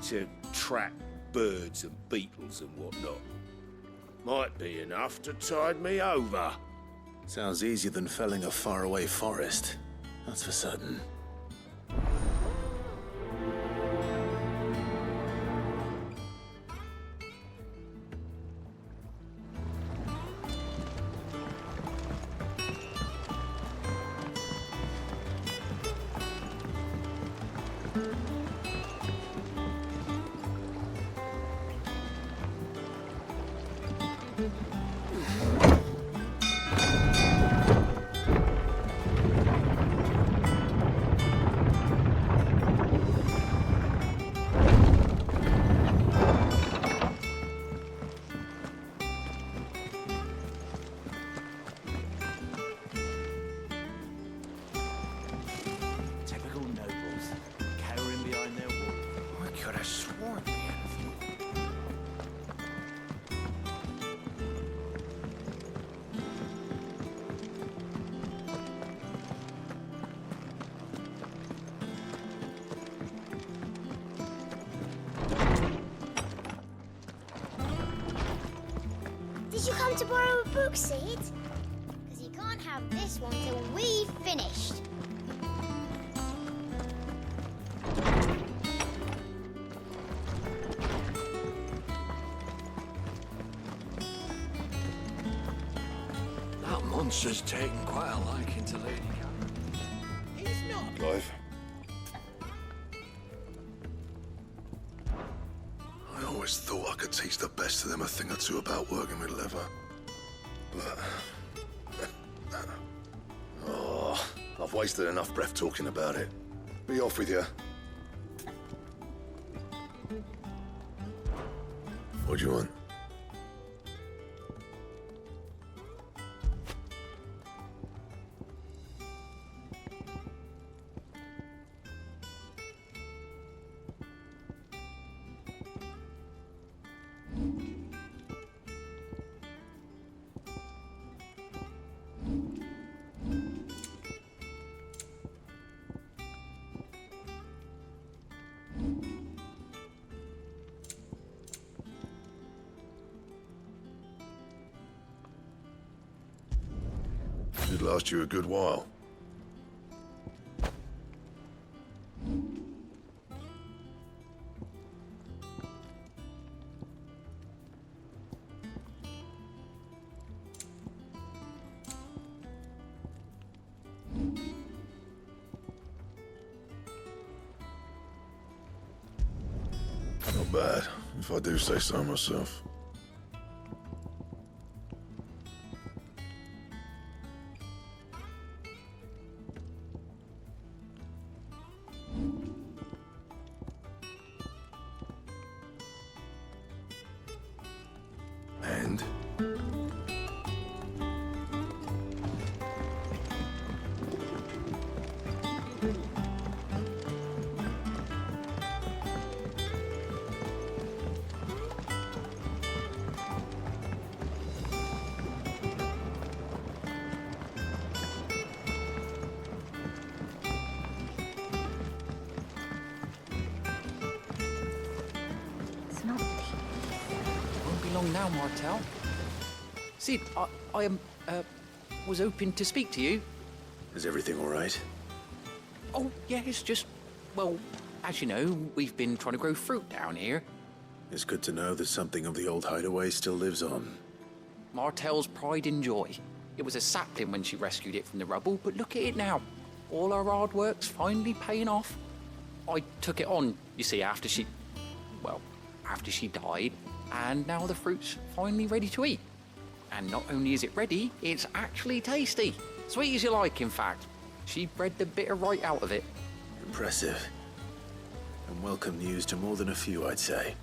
to trap birds and beetles and whatnot. Might be enough to tide me over. Sounds easier than felling a faraway forest. That's for certain. Typical nobles, cowering behind their wall. I could have sworn we had a few. Did you come to borrow a book, Sid? Because you can't have this one till we've finished. That monster's taken quite a liking to Lady Karen. He's not. Clive. I always thought I could teach the best of them a thing or two about working with leather. But... oh, I've wasted enough breath talking about it. Be off with you. What do you want? Should last you a good while. Not bad, if I do say so myself. And? It's not. Won't be long now, Martel. Sid, I was hoping to speak to you. Is everything all right? Oh, yeah, it's just, well, as you know, we've been trying to grow fruit down here. It's good to know that something of the old hideaway still lives on. Martel's pride and joy. It was a sapling when she rescued it from the rubble, but look at it now. All our hard work's finally paying off. I took it on, you see, after she died, and now the fruit's finally ready to eat. And not only is it ready, it's actually tasty. Sweet as you like, in fact. She bred the bitter right out of it. Impressive. And welcome news to more than a few, I'd say.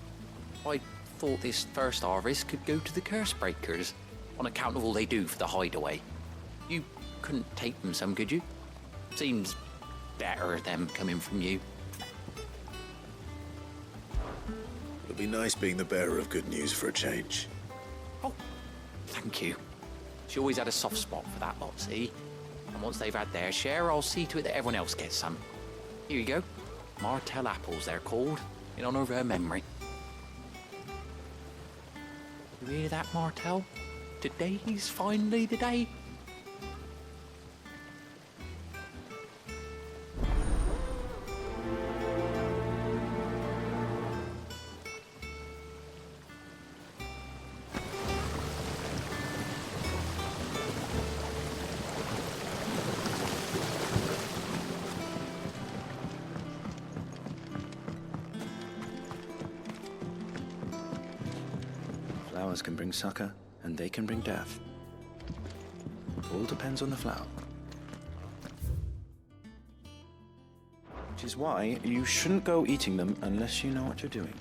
I thought this first harvest could go to the curse breakers, on account of all they do for the hideaway. You couldn't take them some, could you? Seems better them coming from you. It'll be nice being the bearer of good news for a change. Oh, thank you. She always had a soft spot for that lot, see? And once they've had their share, I'll see to it that everyone else gets some. Here you go. Martel apples, they're called, in honor of her memory. You hear that, Martel? Today's finally the day. flowers can bring succor, and they can bring death. All depends on the flower. Which is why you shouldn't go eating them unless you know what you're doing.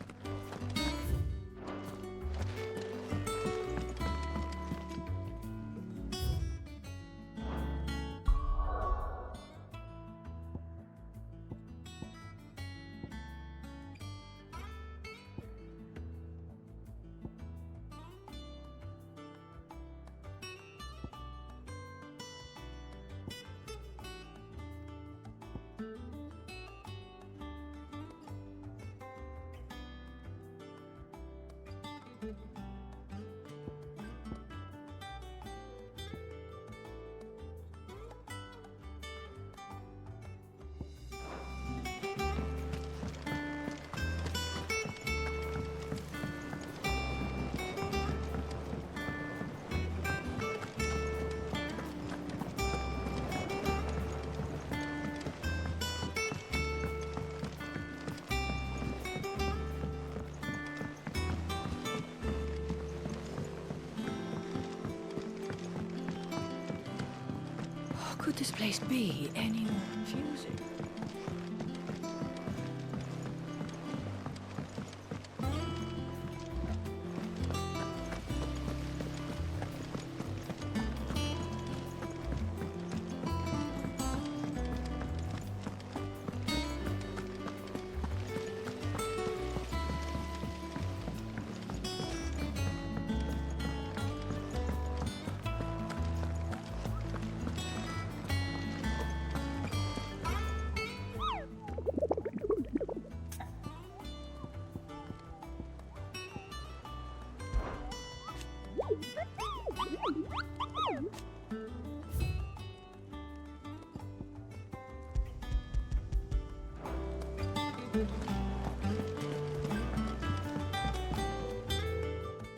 Could this place be any more confusing?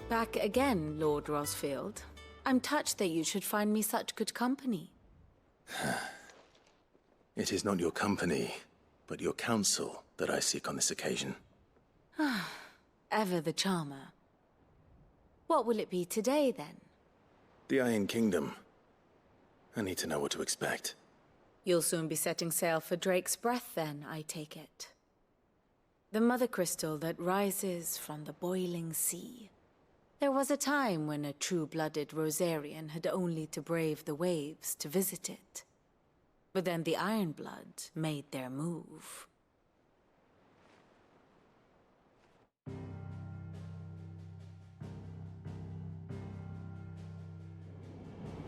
Back again, Lord Rosfield. I'm touched that you should find me such good company. It is not your company, but your counsel that I seek on this occasion. Ever the charmer. What will it be today, then? The Iron Kingdom. I need to know what to expect. You'll soon be setting sail for Drake's Breath, then, I take it. The mother crystal that rises from the boiling sea. There was a time when a true-blooded Rosarian had only to brave the waves to visit it. But then the Ironblood made their move.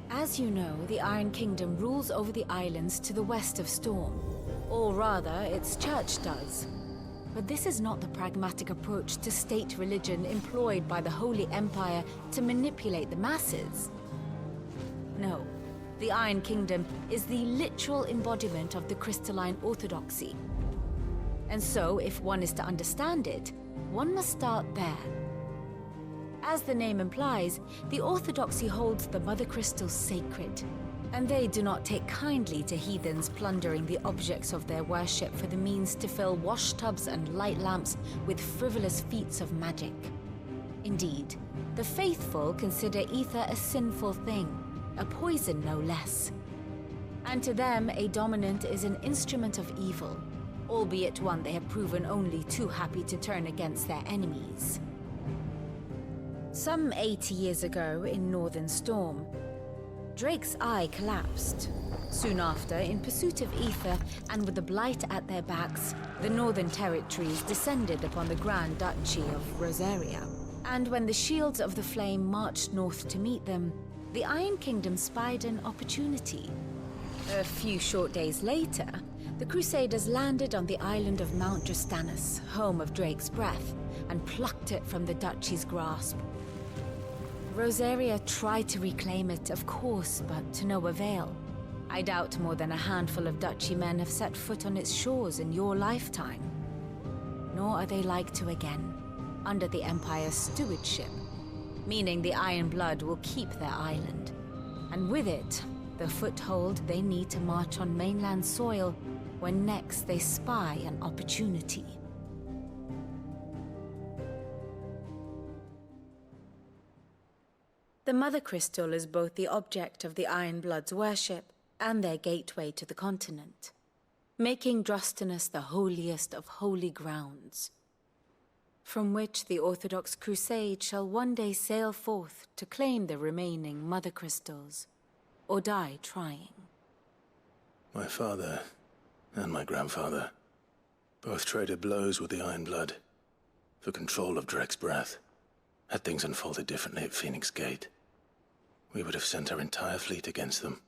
As you know, the Iron Kingdom rules over the islands to the west of Storm. Or rather, its church does. But this is not the pragmatic approach to state religion employed by the Holy Empire to manipulate the masses. No, the Iron Kingdom is the literal embodiment of the crystalline orthodoxy. And so, if one is to understand it, one must start there. As the name implies, the orthodoxy holds the Mother Crystals sacred, and they do not take kindly to heathens plundering the objects of their worship for the means to fill washtubs and light lamps with frivolous feats of magic. Indeed, the faithful consider ether a sinful thing, a poison no less. And to them, a dominant is an instrument of evil, albeit one they have proven only too happy to turn against their enemies. Some 80 years ago in Northern Storm, Drake's eye collapsed. Soon after, in pursuit of ether and with the Blight at their backs, the Northern Territories descended upon the Grand Duchy of Rosaria. And when the Shields of the Flame marched north to meet them, the Iron Kingdom spied an opportunity. A few short days later, the Crusaders landed on the island of Mount Drastanus, home of Drake's Breath, and plucked it from the Duchy's grasp. Rosaria tried to reclaim it, of course, but to no avail. I doubt more than a handful of Duchy men have set foot on its shores in your lifetime. Nor are they like to again, under the Empire's stewardship, meaning the Iron Blood will keep their island. And with it, the foothold they need to march on mainland soil when next they spy an opportunity. The Mother Crystal is both the object of the Iron Blood's worship and their gateway to the continent, making Drostanus the holiest of holy grounds, from which the Orthodox Crusade shall one day sail forth to claim the remaining Mother Crystals, or die trying. My father and my grandfather both traded blows with the Iron Blood for control of Drek's breath. Had things unfolded differently at Phoenix Gate, we would have sent our entire fleet against them.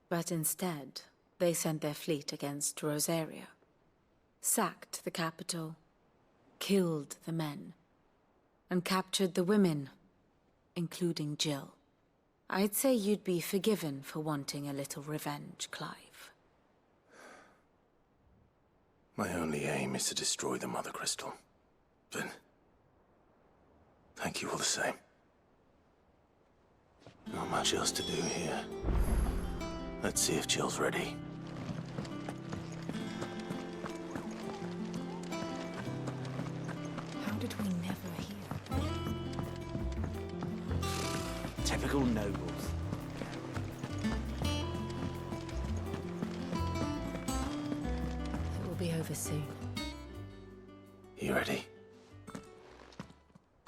But instead, they sent their fleet against Rosaria, sacked the capital, killed the men, and captured the women, including Jill. I'd say you'd be forgiven for wanting a little revenge, Clive. My only aim is to destroy the Mother Crystal. But thank you all the same. Not much else to do here. Let's see if Jill's ready. How did we never hear? Typical nobles. It will be over soon. You ready?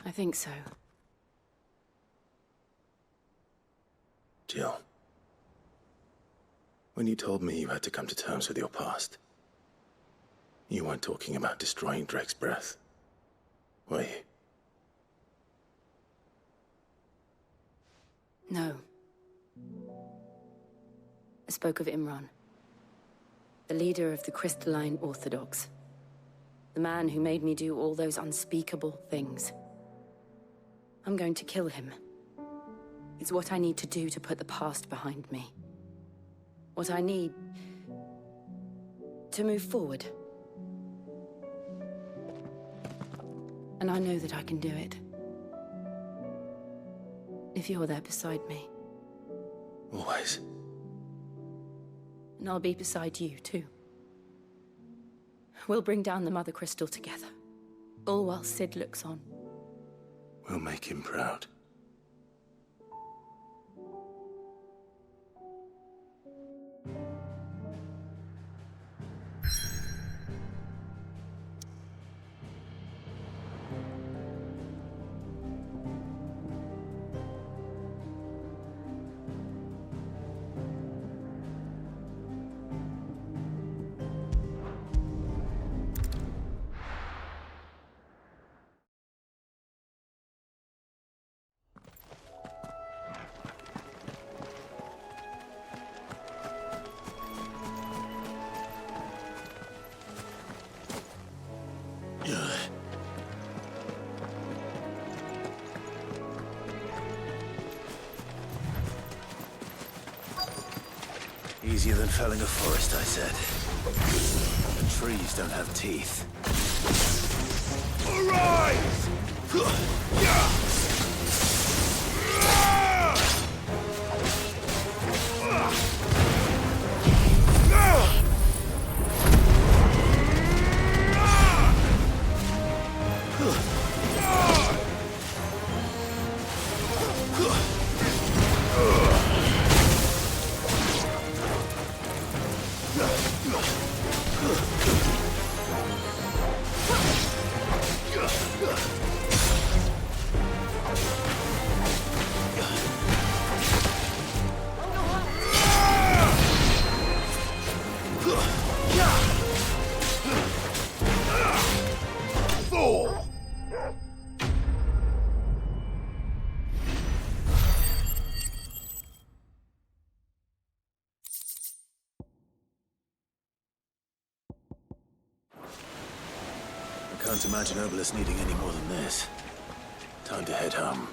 I think so. Jill. When you told me you had to come to terms with your past, you weren't talking about destroying Drek's breath, were you? No. I spoke of Imran, the leader of the Crystalline Orthodox. The man who made me do all those unspeakable things. I'm going to kill him. It's what I need to do to put the past behind me. What I need to move forward. And I know that I can do it. If you're there beside me. Always. And I'll be beside you, too. We'll bring down the Mother Crystal together. All while Sid looks on. We'll make him proud. Easier than felling a forest, I said. The trees don't have teeth. Arise! Can't imagine Obelisk needing any more than this. Time to head home.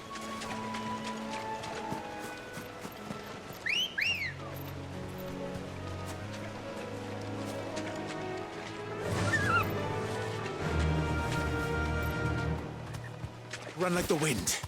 Run like the wind.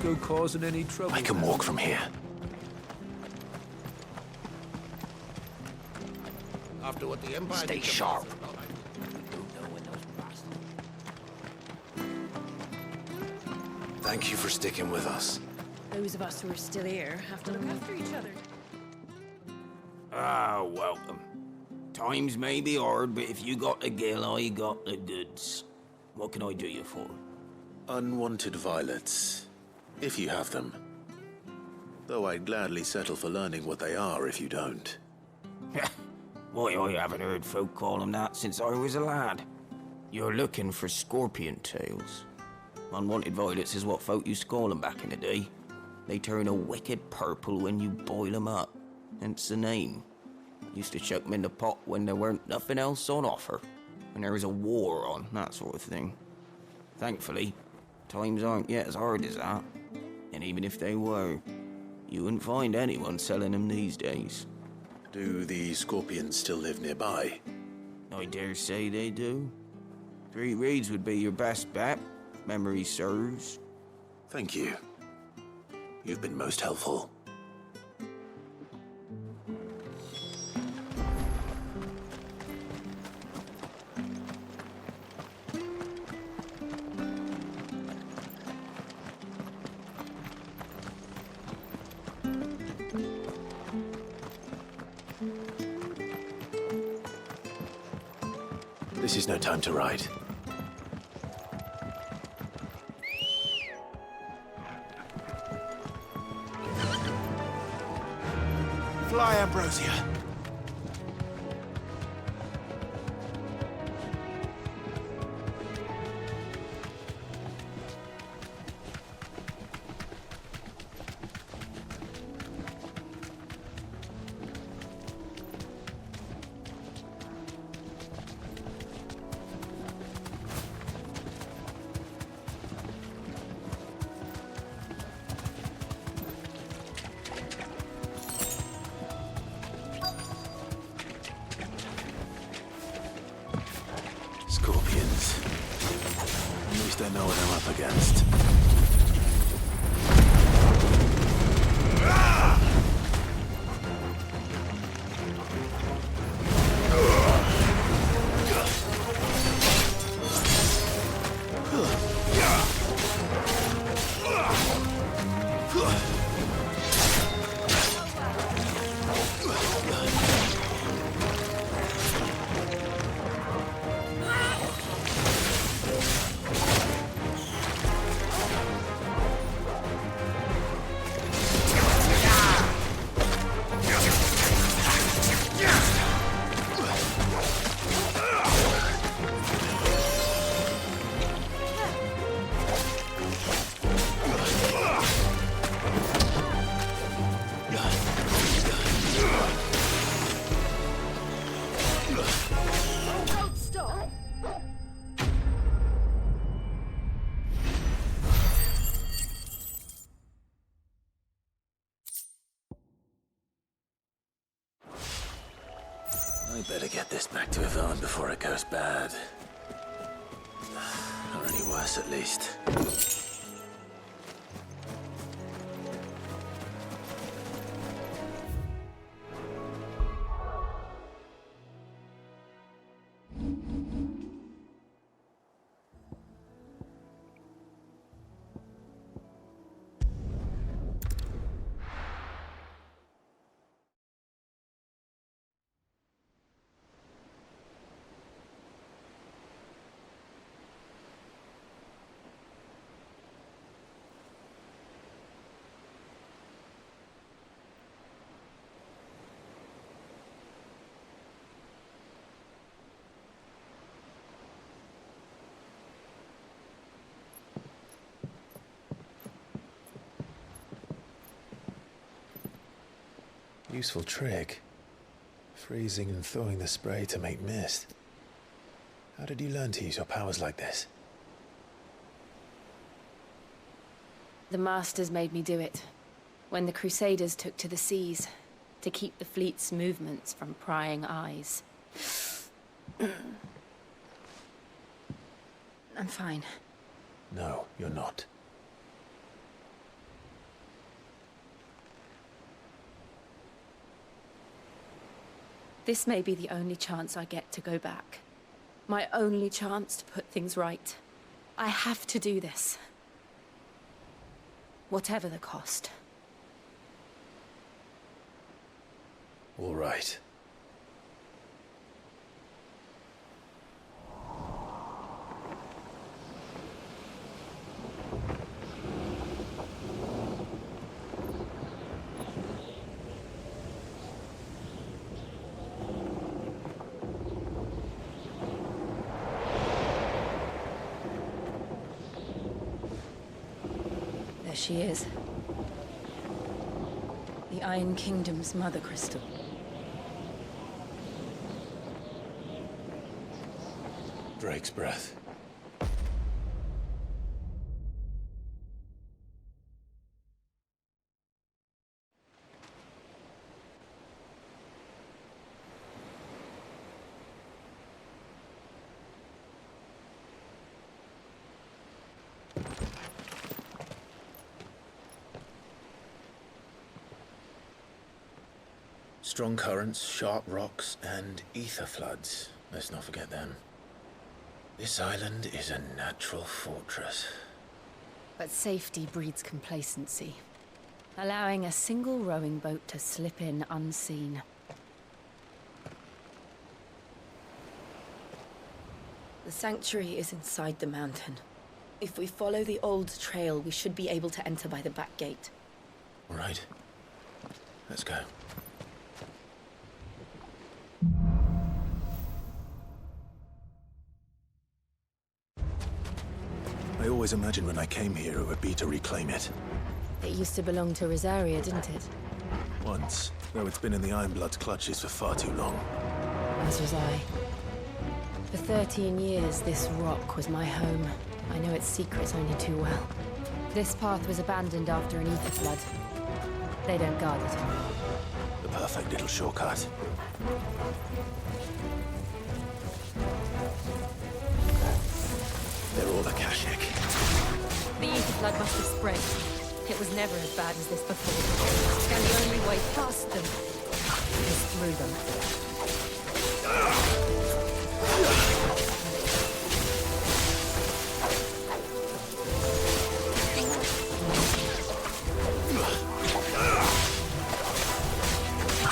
go causing any trouble. I can walk from here. After what the Empire Stay did to sharp. Thank you for sticking with us. Those of us who are still here have to look after each other. Ah, welcome. Times may be hard, but if you got the gill, I got the goods. What can I do you for? Unwanted violets, if you have them. Though I'd gladly settle for learning what they are if you don't. Why, I haven't heard folk call them that since I was a lad. You're looking for scorpion tails. Unwanted violets is what folk used to call them back in the day. They turn a wicked purple when you boil them up, hence the name. Used to chuck them in the pot when there weren't nothing else on offer, when there was a war on, that sort of thing. Thankfully, times aren't yet as hard as that. And even if they were, you wouldn't find anyone selling them these days. Do the scorpions still live nearby? I dare say they do. 3 Reeds would be your best bet, if memory serves. Thank you. You've been most helpful. This is no time to ride. Fly, Ambrosia. Scorpions. At least I know what I'm up against. I better get this back to Yvonne before it goes bad. Or any worse, at least. Useful trick. Freezing and thawing the spray to make mist. How did you learn to use your powers like this? The Masters made me do it. When the Crusaders took to the seas, to keep the fleet's movements from prying eyes. I'm fine. No, you're not. This may be the only chance I get to go back. My only chance to put things right. I have to do this. Whatever the cost. All right. There she is. The Iron Kingdom's mother crystal. Drake's breath. Strong currents, sharp rocks, and ether floods. Let's not forget them. This island is a natural fortress. But safety breeds complacency, allowing a single rowing boat to slip in unseen. The sanctuary is inside the mountain. If we follow the old trail, we should be able to enter by the back gate. All right. Let's go. I always imagined when I came here it would be to reclaim it. It used to belong to Rosaria, didn't it? Once, though it's been in the Ironblood's clutches for far too long. As was I. For 13 years, this rock was my home. I know its secrets only too well. This path was abandoned after an ether flood. They don't guard it. The perfect little shortcut. They're all Akashic. The ether flood must have spread. It was never as bad as this before. And the only way past them is through them.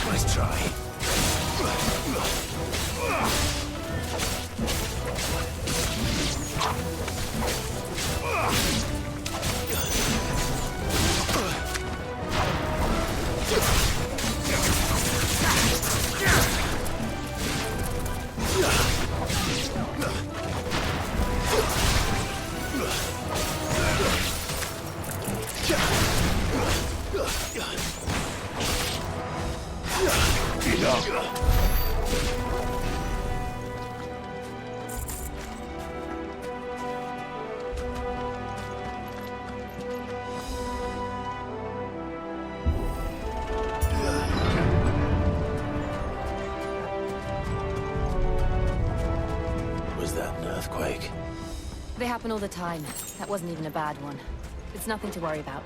Nice try. Was that an earthquake? They happen all the time. That wasn't even a bad one. It's nothing to worry about.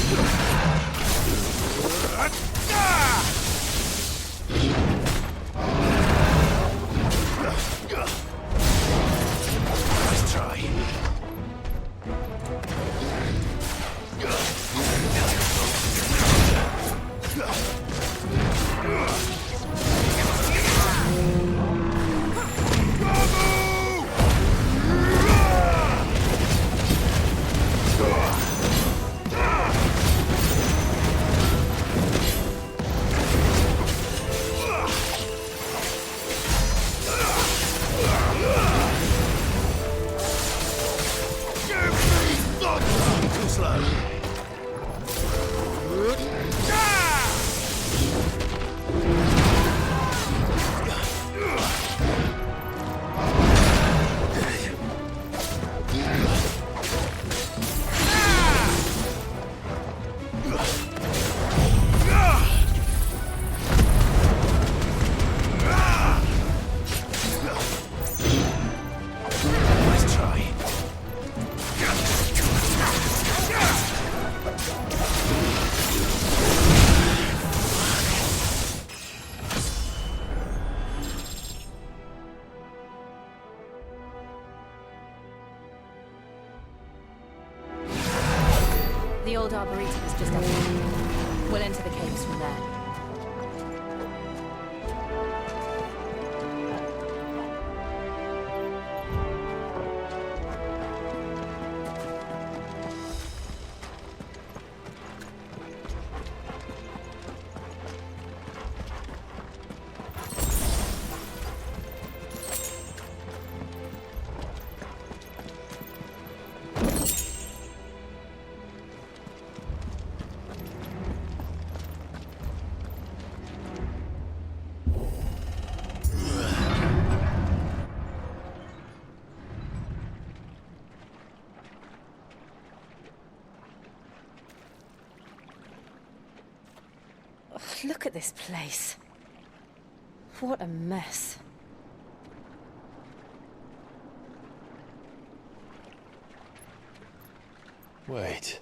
Nice try. Too slow. Nice try. The old Arboretum is just up there. We'll enter the caves from there. Look at this place. What a mess. Wait.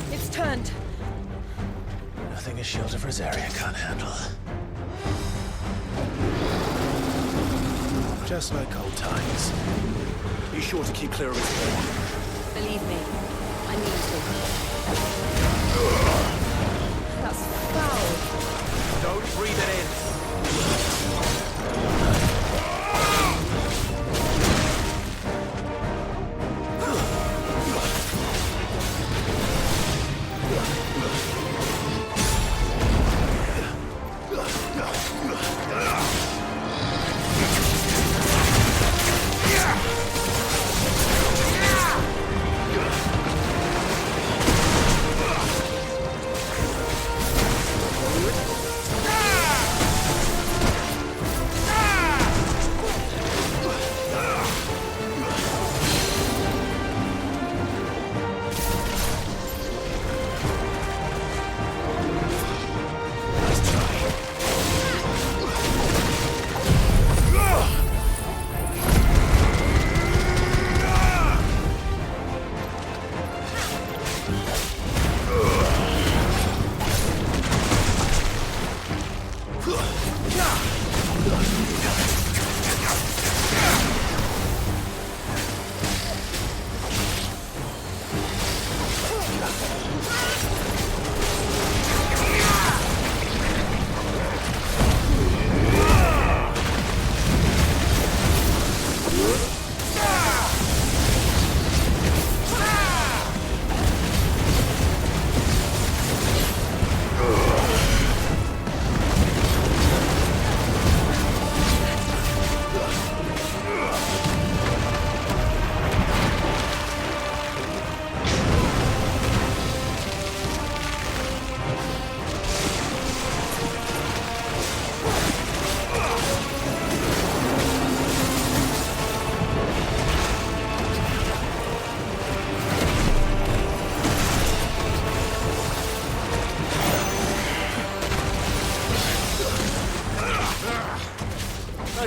It's turned. Nothing a shield of Rosaria can't handle. Just like old times. Be sure to keep clear of his horn. Believe me, I need to. That's foul. Don't breathe it in.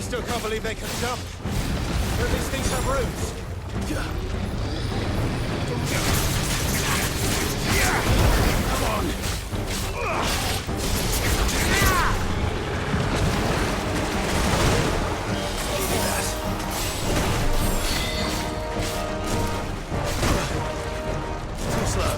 I still can't believe they can jump. But these things have roots. Come on. Too slow.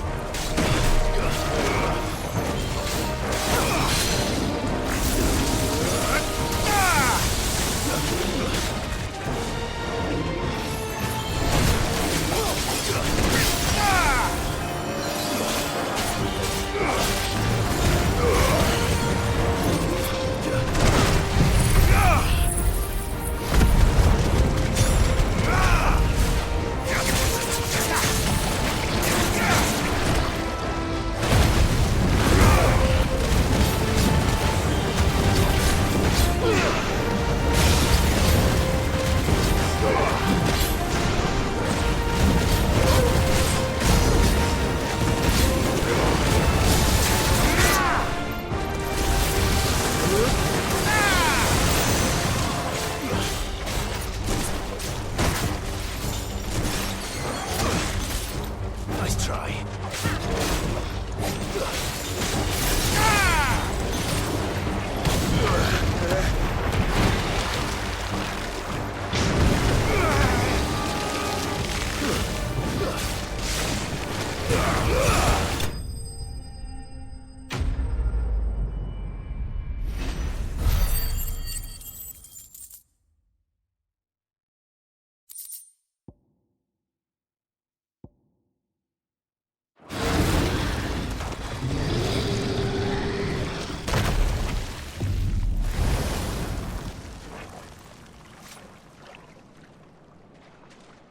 Nice try.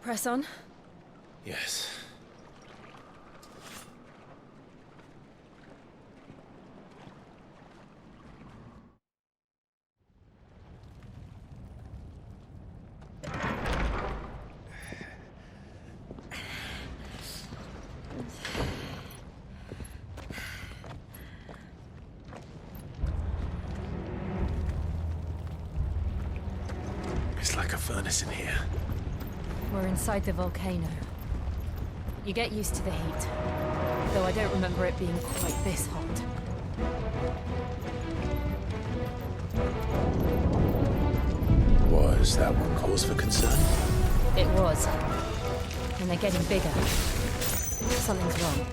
Press on. Yes. It's like a furnace in here. We're inside the volcano. You get used to the heat, though I don't remember it being quite this hot. Was that one cause for concern? It was. And they're getting bigger. Something's wrong.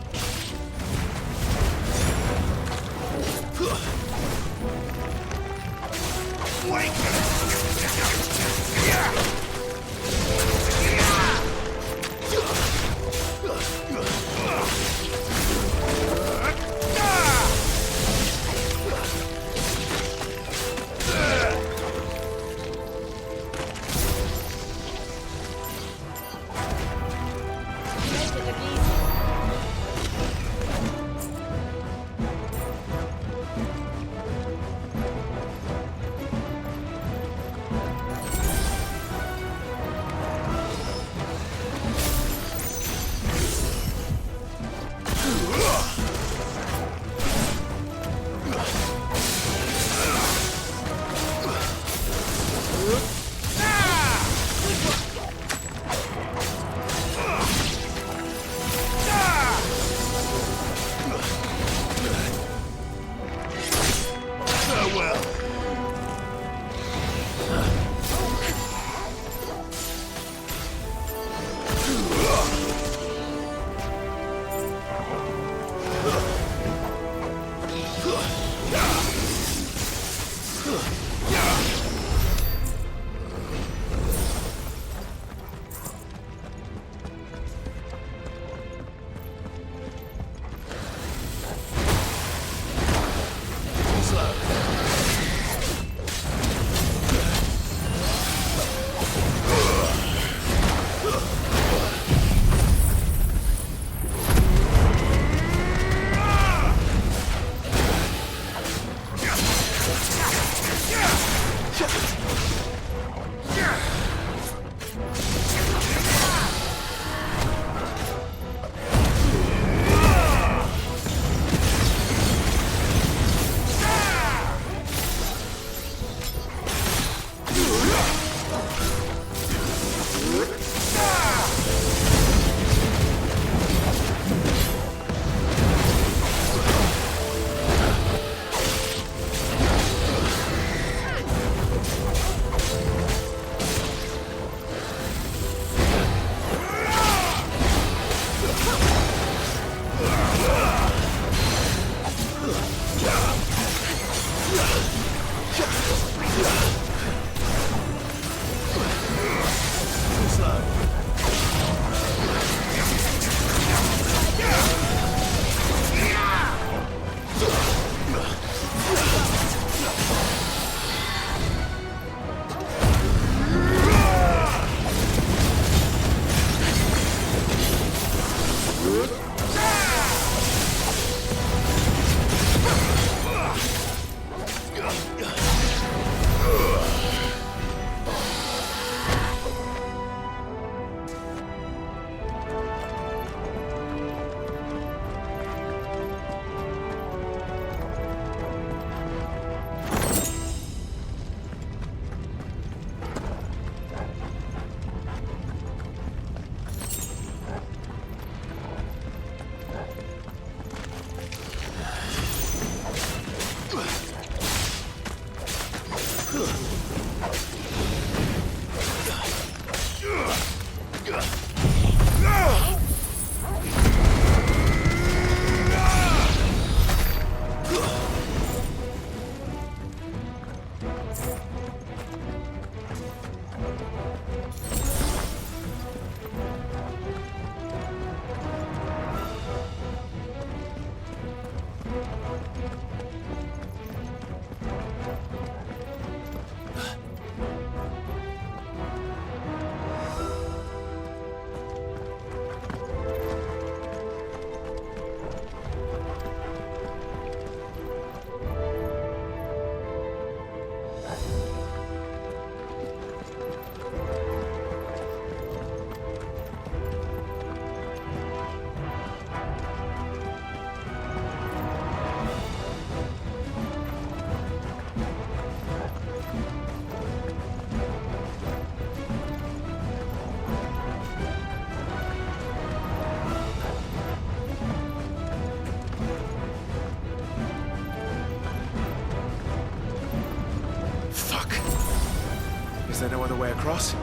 across?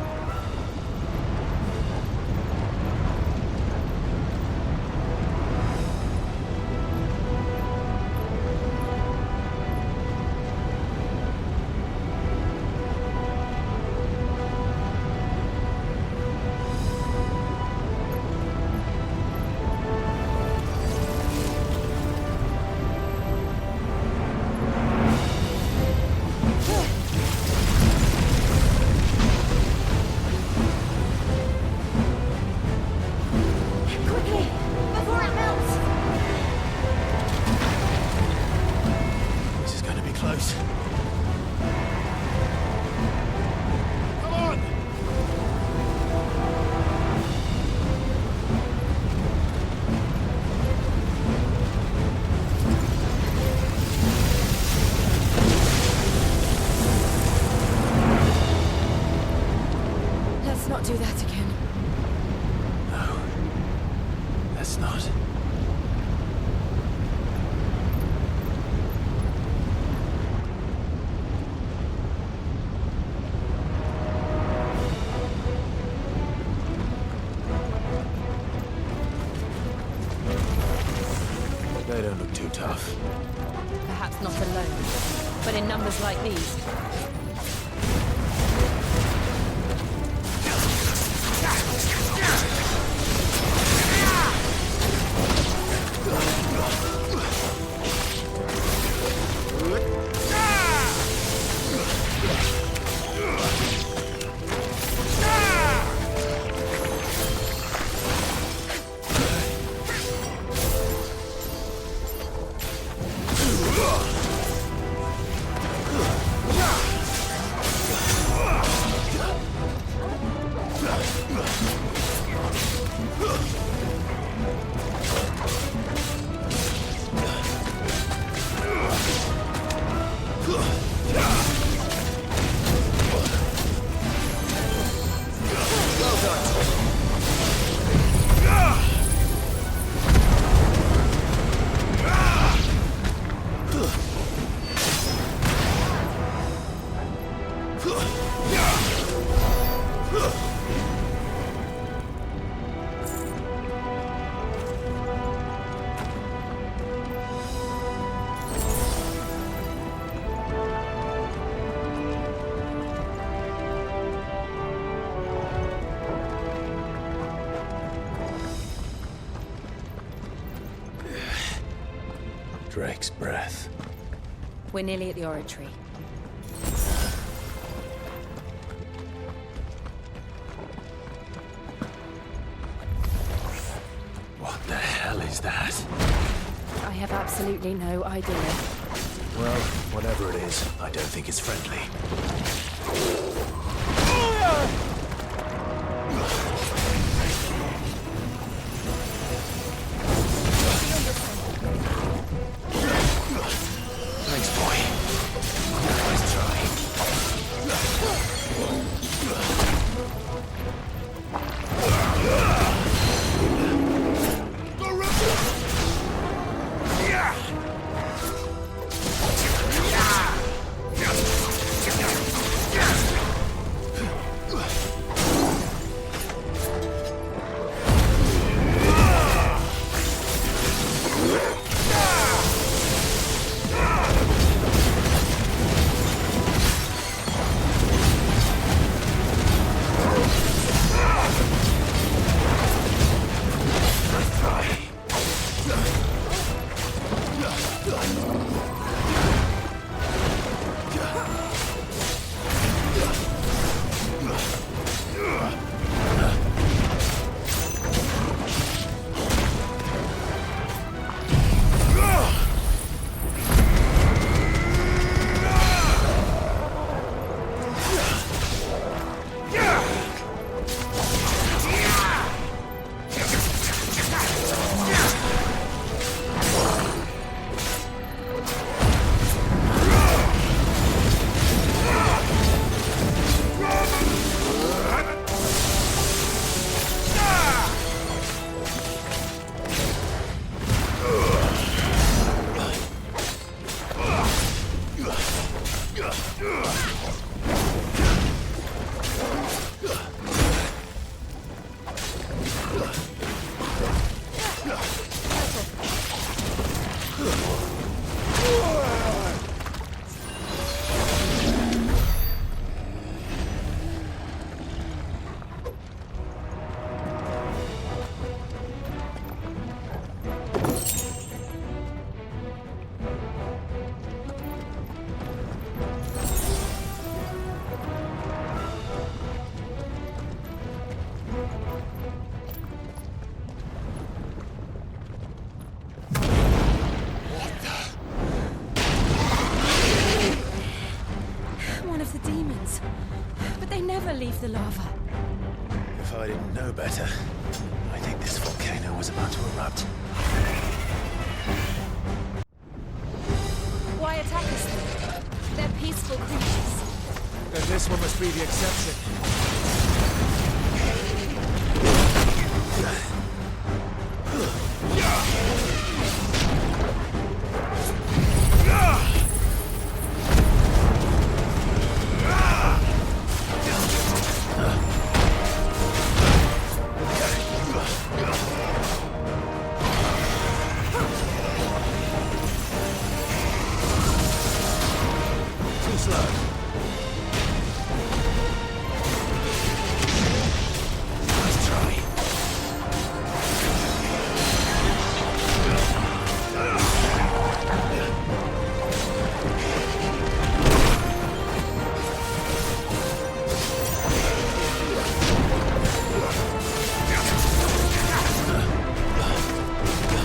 Do that again. No. Let's not. They don't look too tough. Perhaps not alone, but in numbers like these. Drake's breath. We're nearly at the oratory. What the hell is that? I have absolutely no idea. Well, whatever it is, I don't think it's friendly. Thanks, boy. Nice try. I didn't know better. I think this volcano was about to erupt. Why attack us then? They're peaceful creatures. Then this one must be the exception. Too slow. Nice try.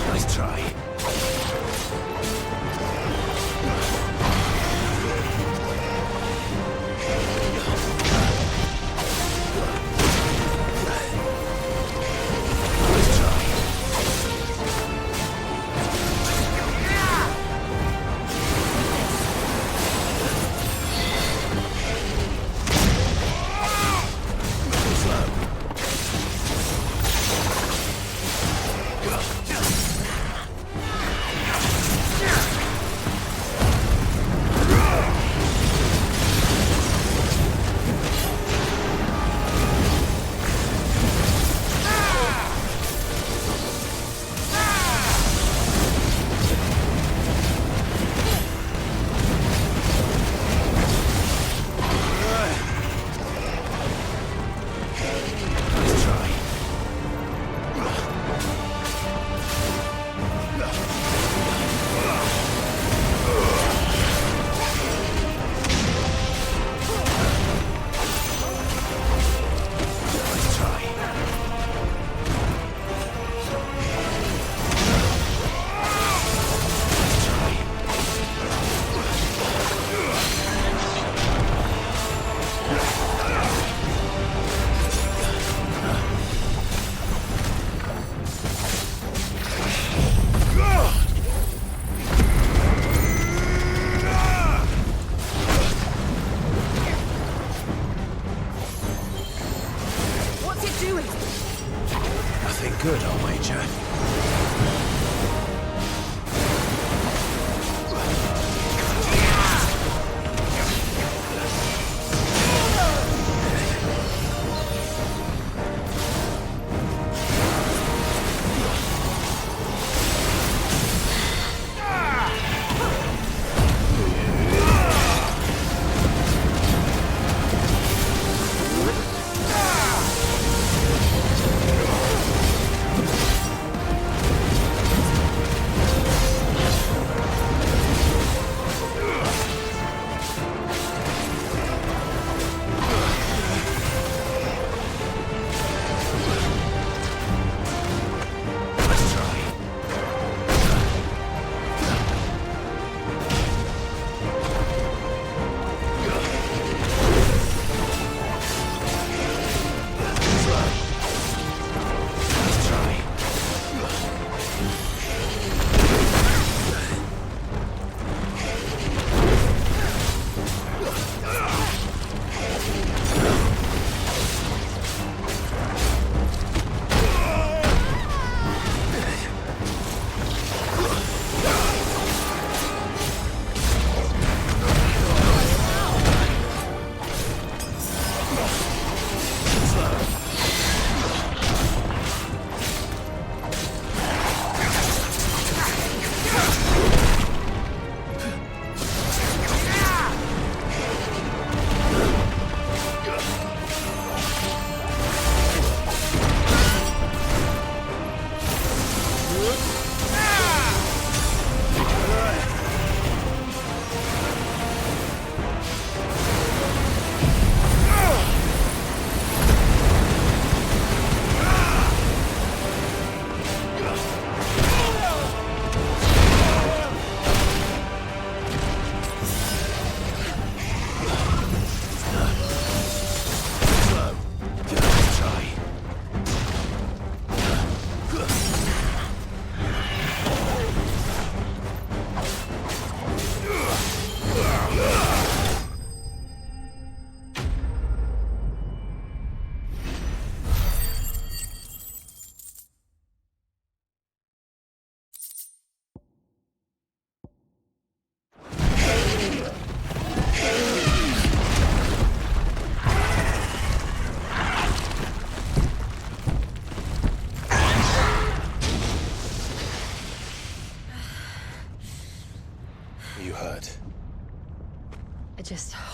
Nice try. What's it doing? Nothing good, I'll wager.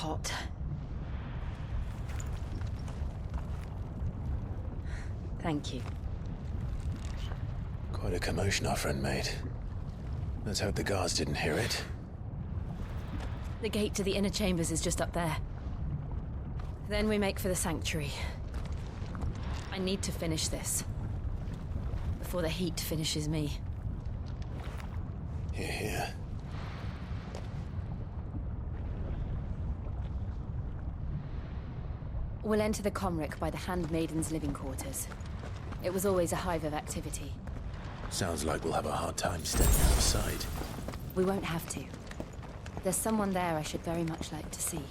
hot. Thank you. Quite a commotion our friend made. Let's hope the guards didn't hear it. The gate to the inner chambers is just up there. Then we make for the sanctuary. I need to finish this. Before the heat finishes me. Hear, hear. We'll enter the Comric by the Handmaiden's living quarters. It was always a hive of activity. Sounds like we'll have a hard time staying out of sight. We won't have to. There's someone there I should very much like to see.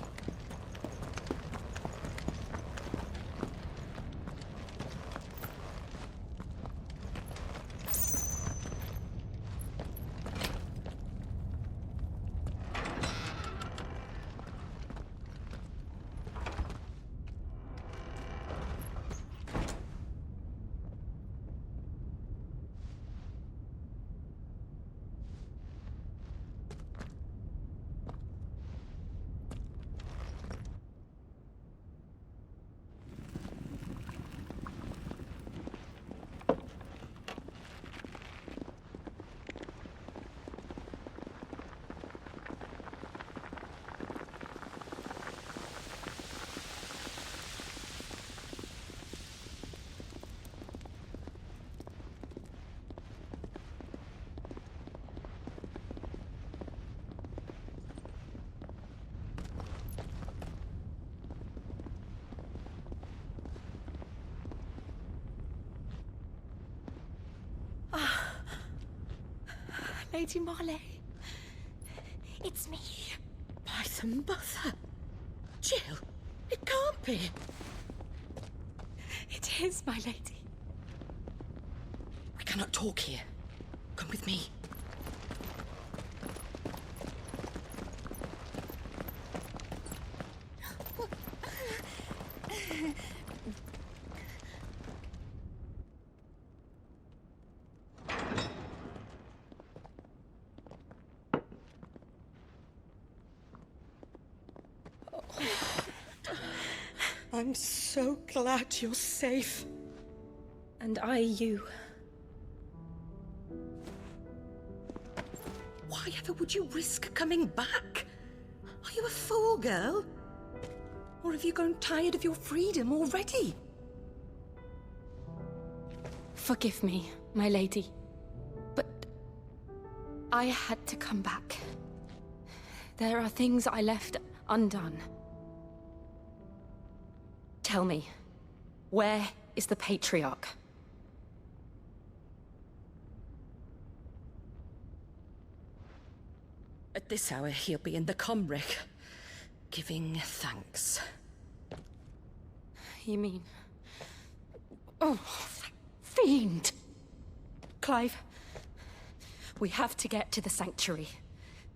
Lady Marley. It's me. By the mother. Jill, it can't be. It is, my lady. We cannot talk here. Come with me. I'm so glad you're safe. And you. Why ever would you risk coming back? Are you a fool, girl? Or have you grown tired of your freedom already? Forgive me, my lady. But I had to come back. There are things I left undone. Tell me, where is the Patriarch? At this hour, he'll be in the Comric, giving thanks. You mean... Oh, fiend! Clive, we have to get to the sanctuary.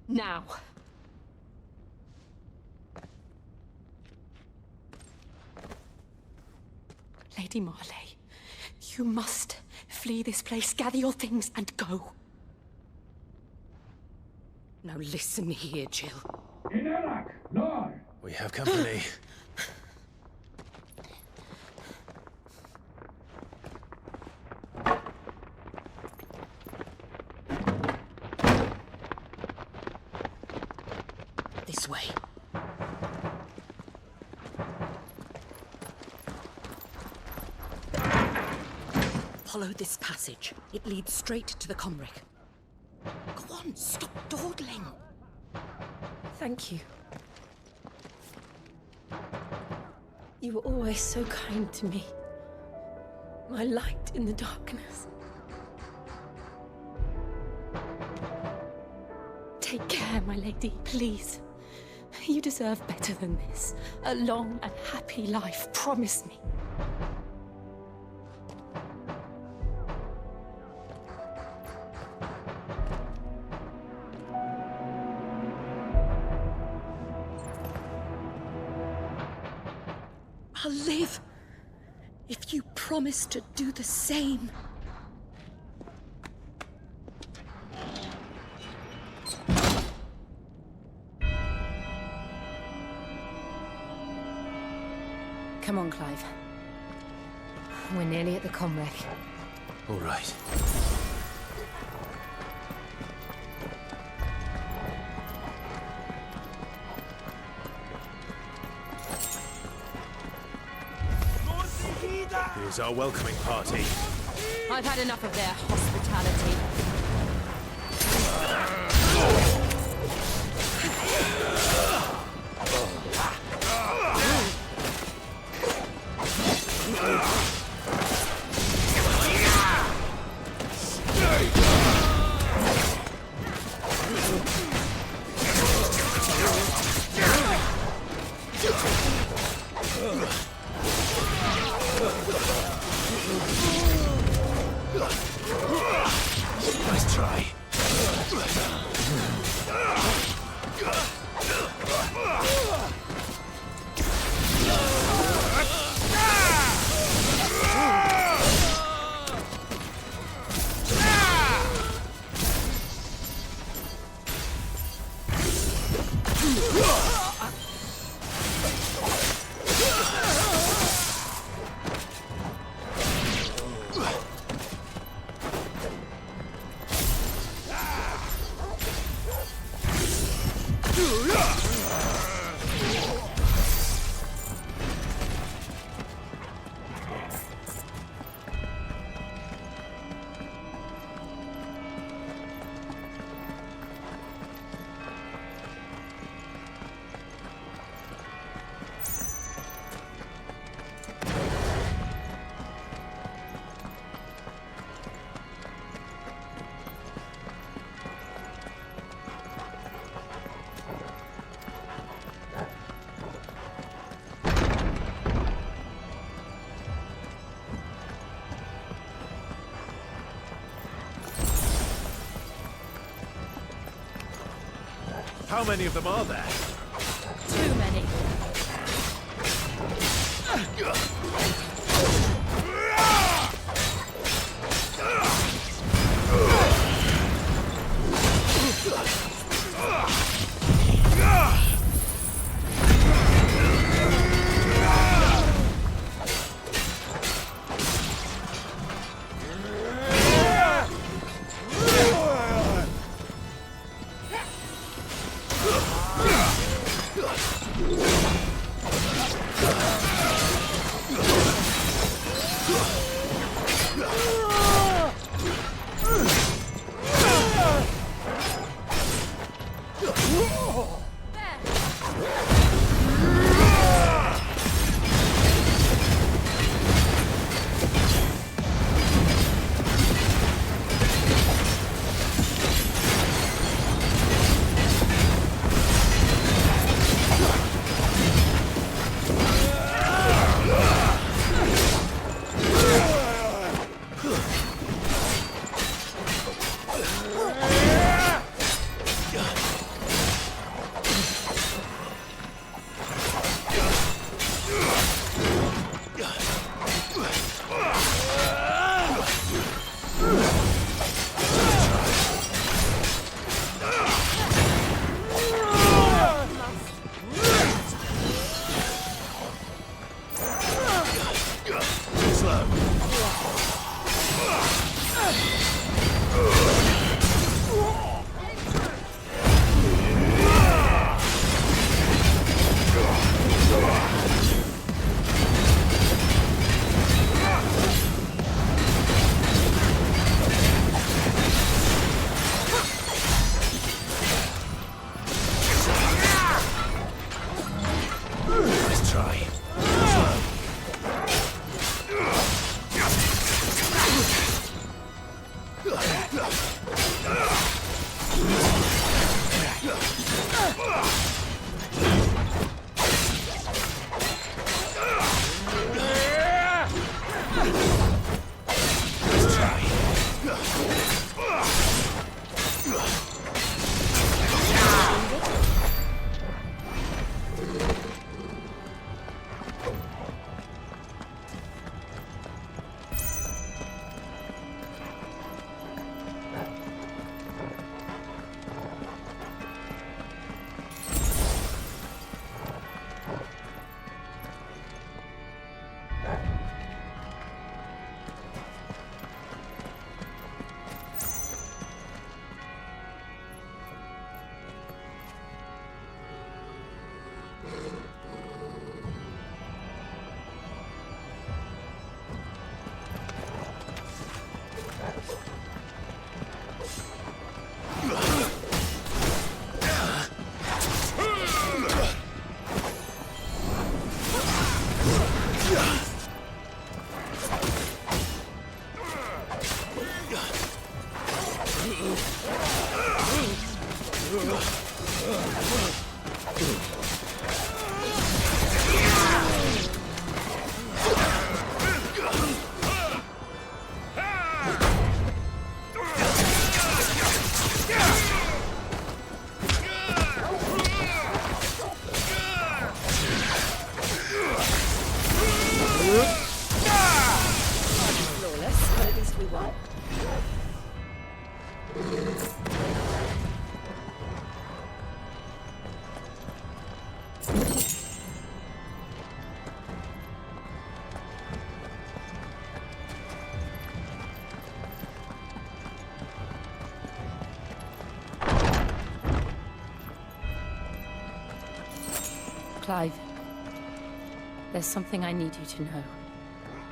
Now. Lady Marley, you must flee this place, gather your things, and go. Now listen here, Jill. We have company. This way. Follow this passage. It leads straight to the Comric. Go on, stop dawdling. Thank you. You were always so kind to me. My light in the darkness. Take care, my lady, please. You deserve better than this. A long and happy life, promise me. I'll live if you promise to do the same. nearly at the comwreck. All right. Here's our welcoming party. I've had enough of their hospitality. Nice try. How many of them are there? Too many. everyone. Clive, there's something I need you to know.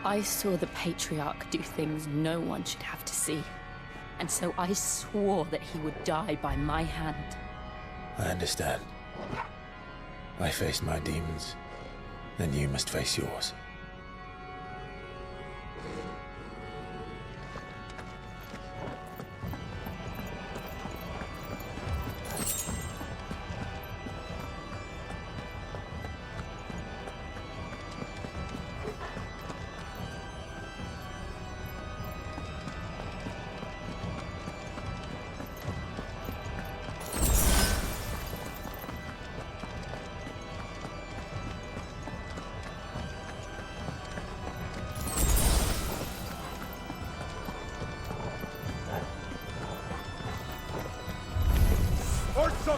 I saw the Patriarch do things no one should have to see. And so I swore that he would die by my hand. I understand. I faced my demons, then you must face yours.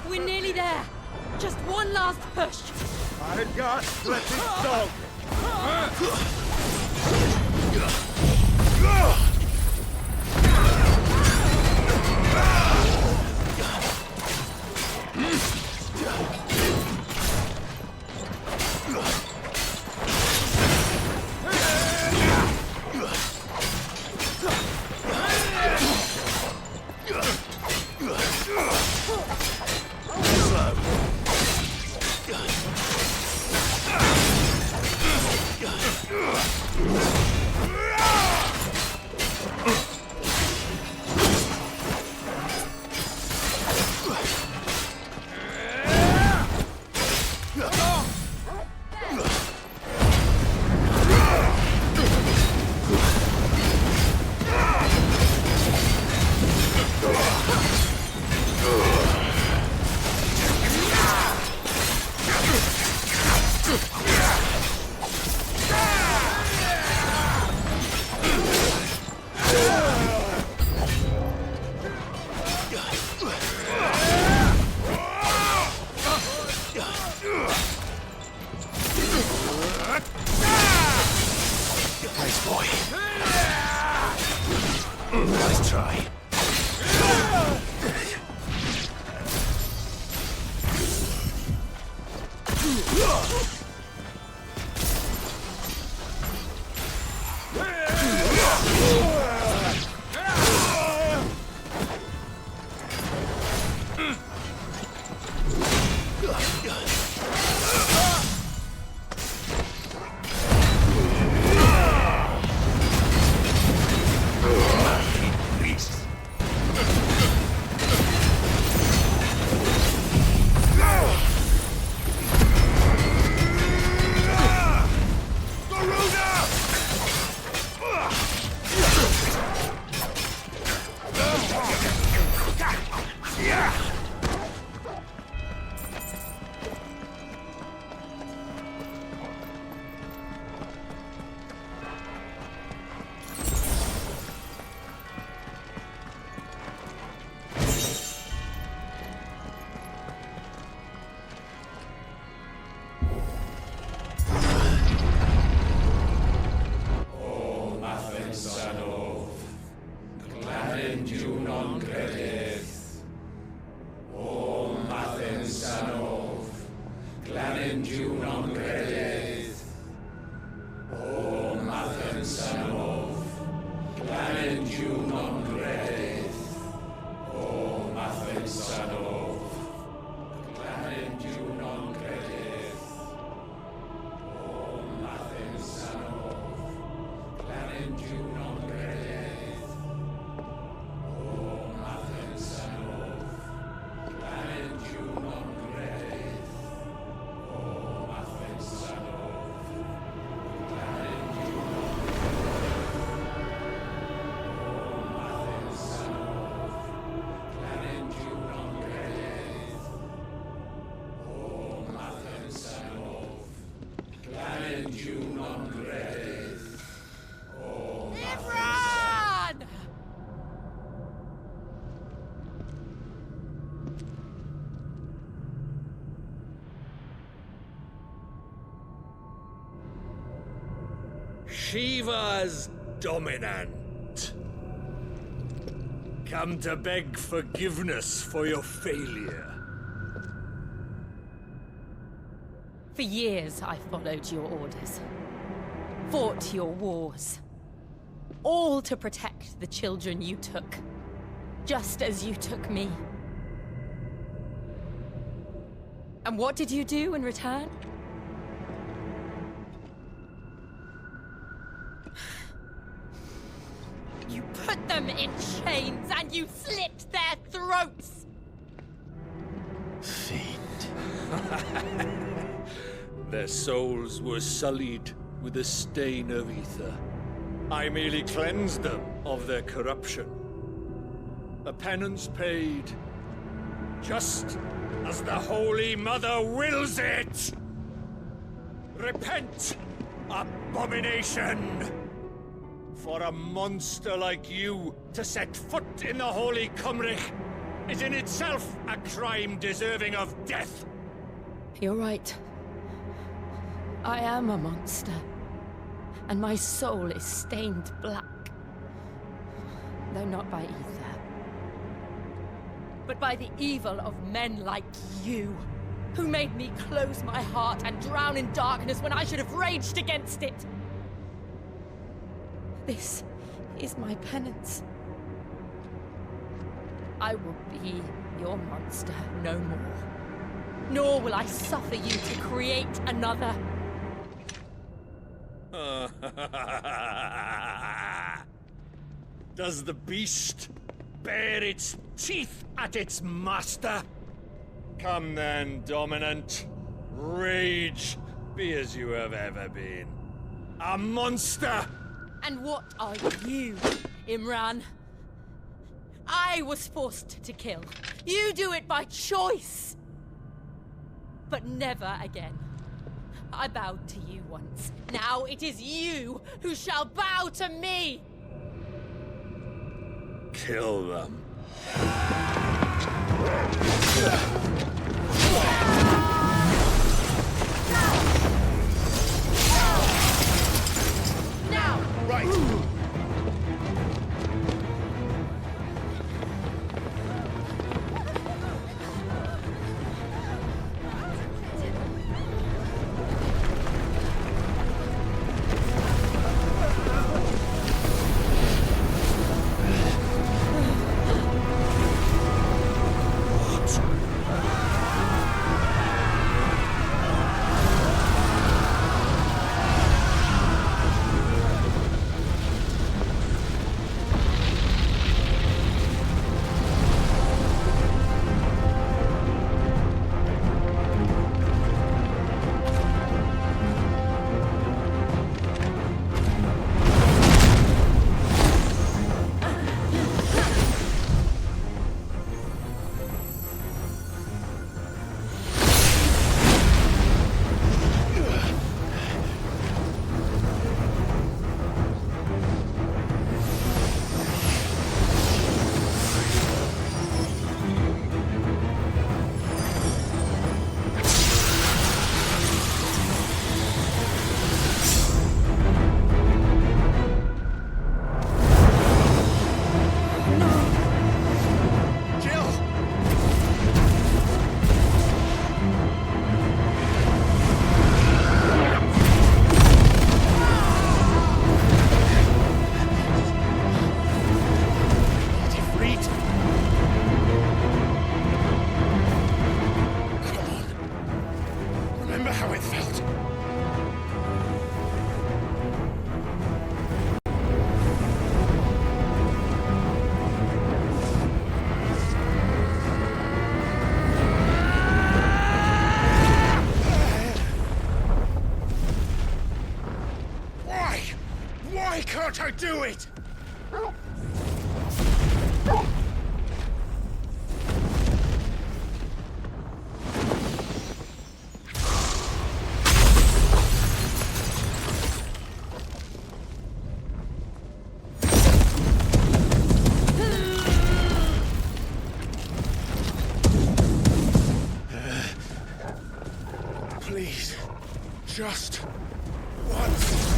We're nearly there. Just one last push. I got let it dog. Nice boy. Nice try. Shiva's dominant. Come to beg forgiveness for your failure. For years, I followed your orders. Fought your wars. All to protect the children you took. Just as you took me. And what did you do in return? You put them in chains and you slit their throats! Their souls were sullied with a stain of ether. I merely cleansed them of their corruption. A penance paid, just as the Holy Mother wills it! Repent, abomination! For a monster like you to set foot in the Holy Cymrich is in itself a crime deserving of death. You're right. I am a monster. And my soul is stained black. Though not by ether. But by the evil of men like you, who made me close my heart and drown in darkness when I should have raged against it. This is my penance. I will be your monster no more. Nor will I suffer you to create another. Does the beast bare its teeth at its master? Come then, dominant. Rage, be as you have ever been. A monster! And what are you, Imran? I was forced to kill. You do it by choice. But never again. I bowed to you once. Now it is you who shall bow to me! Kill them. Now! Right! Can't I do it? Please, just once.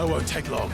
I won't take long.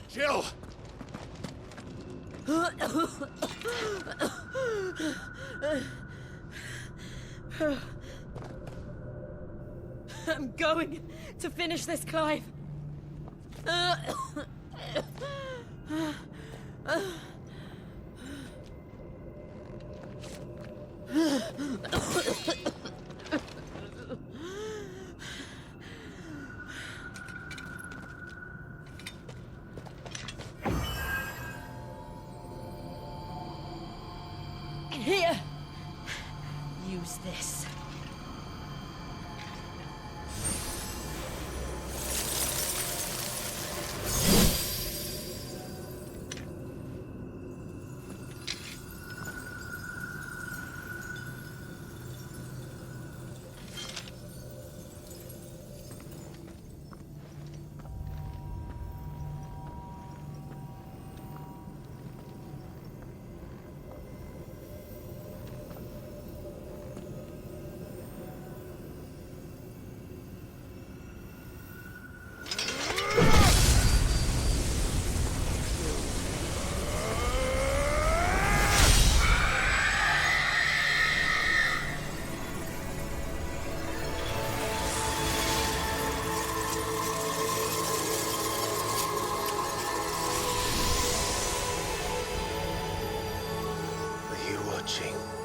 Jill! I'm going to finish this, Clive. Here. Use this.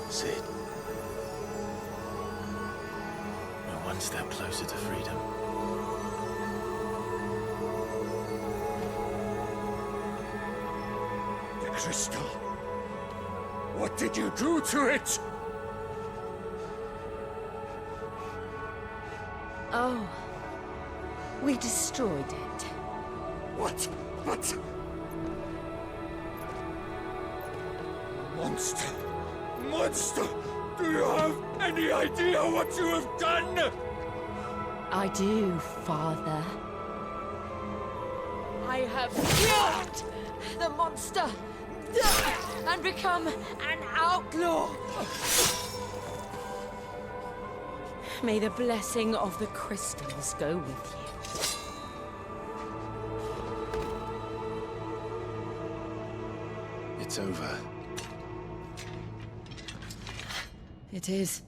Sid. We're one step closer to freedom. The crystal. What did you do to it? Oh. We destroyed it. What? But... Monster! Monster! Do you have any idea what you have done? I do, Father. I have killed the monster and become an outlaw. May the blessing of the crystals go with you. It's over. It is.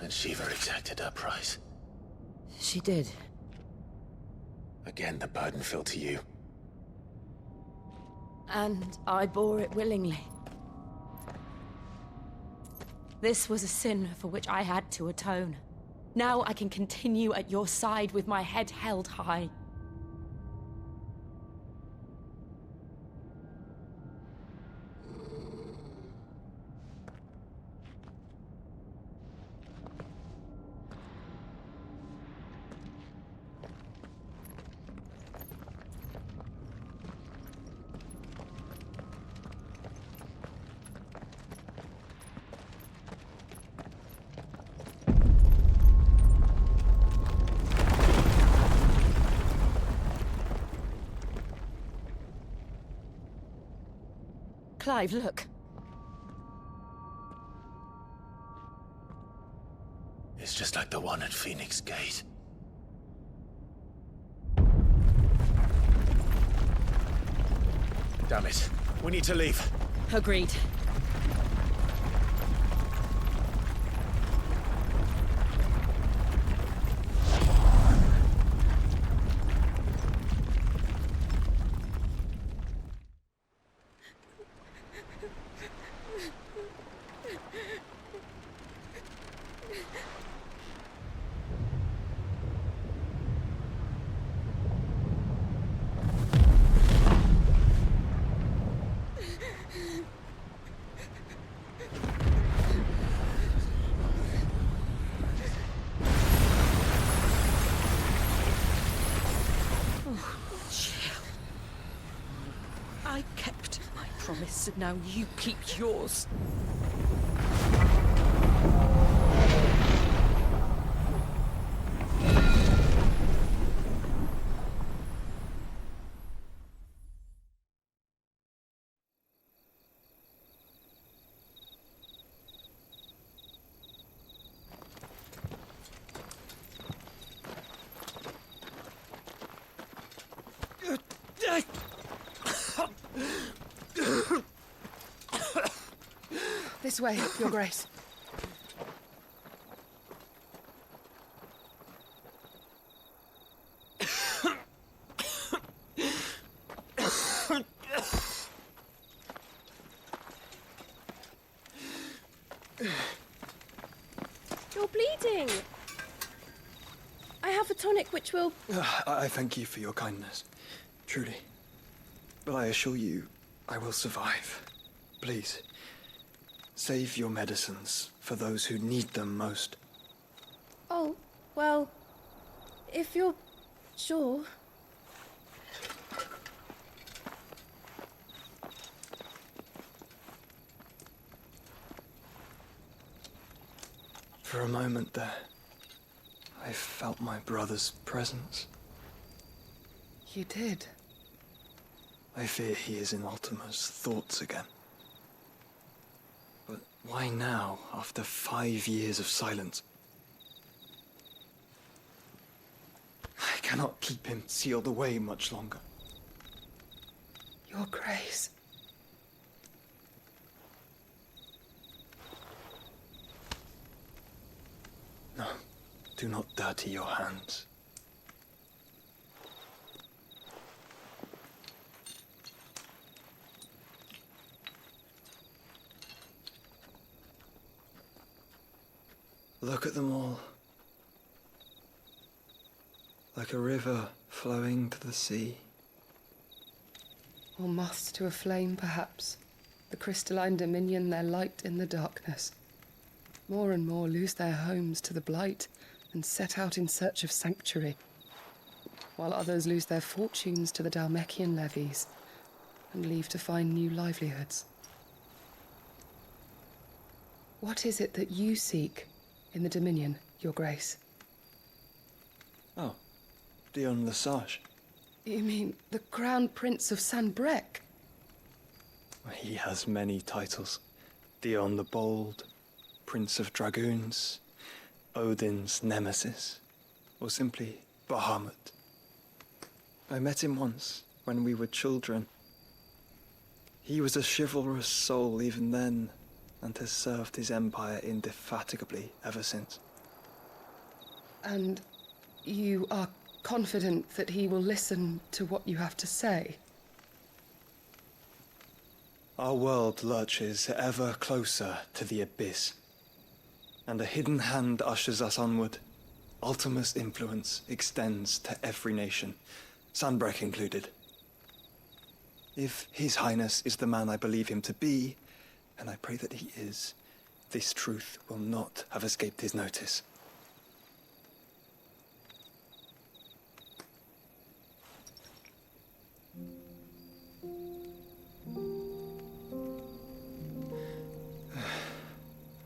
And Shiva exacted her price. She did. Again, the burden fell to you. And I bore it willingly. This was a sin for which I had to atone. Now I can continue at your side with my head held high. Clive, look. It's just like the one at Phoenix Gate. Damn it. We need to leave. Agreed. I kept my promise, and now you keep yours. This way, Your Grace. You're bleeding. I have a tonic which will... I thank you for your kindness, truly. But I assure you, I will survive. Please, save your medicines for those who need them most. Oh, well, if you're sure. For a moment there, I felt my brother's presence. You did? I fear he is in Ultima's thoughts again. But why now, after 5 years of silence? I cannot keep him sealed away much longer. Your Grace. No, do not dirty your hands. Look at them all. Like a river flowing to the sea. Or moths to a flame, perhaps. The crystalline dominion their light in the darkness. More and more lose their homes to the blight and set out in search of sanctuary, while others lose their fortunes to the Dhalmekian levies and leave to find new livelihoods. What is it that you seek in the Dominion, Your Grace? Oh, Dion Lesage. You mean the Crown Prince of Sanbreque? He has many titles. Dion the Bold, Prince of Dragoons, Odin's Nemesis, or simply Bahamut. I met him once, when we were children. He was a chivalrous soul even then, and has served his empire indefatigably ever since. And you are confident that he will listen to what you have to say? Our world lurches ever closer to the abyss, and a hidden hand ushers us onward. Ultima's influence extends to every nation, Sanbreque included. If His Highness is the man I believe him to be, and I pray that he is, this truth will not have escaped his notice.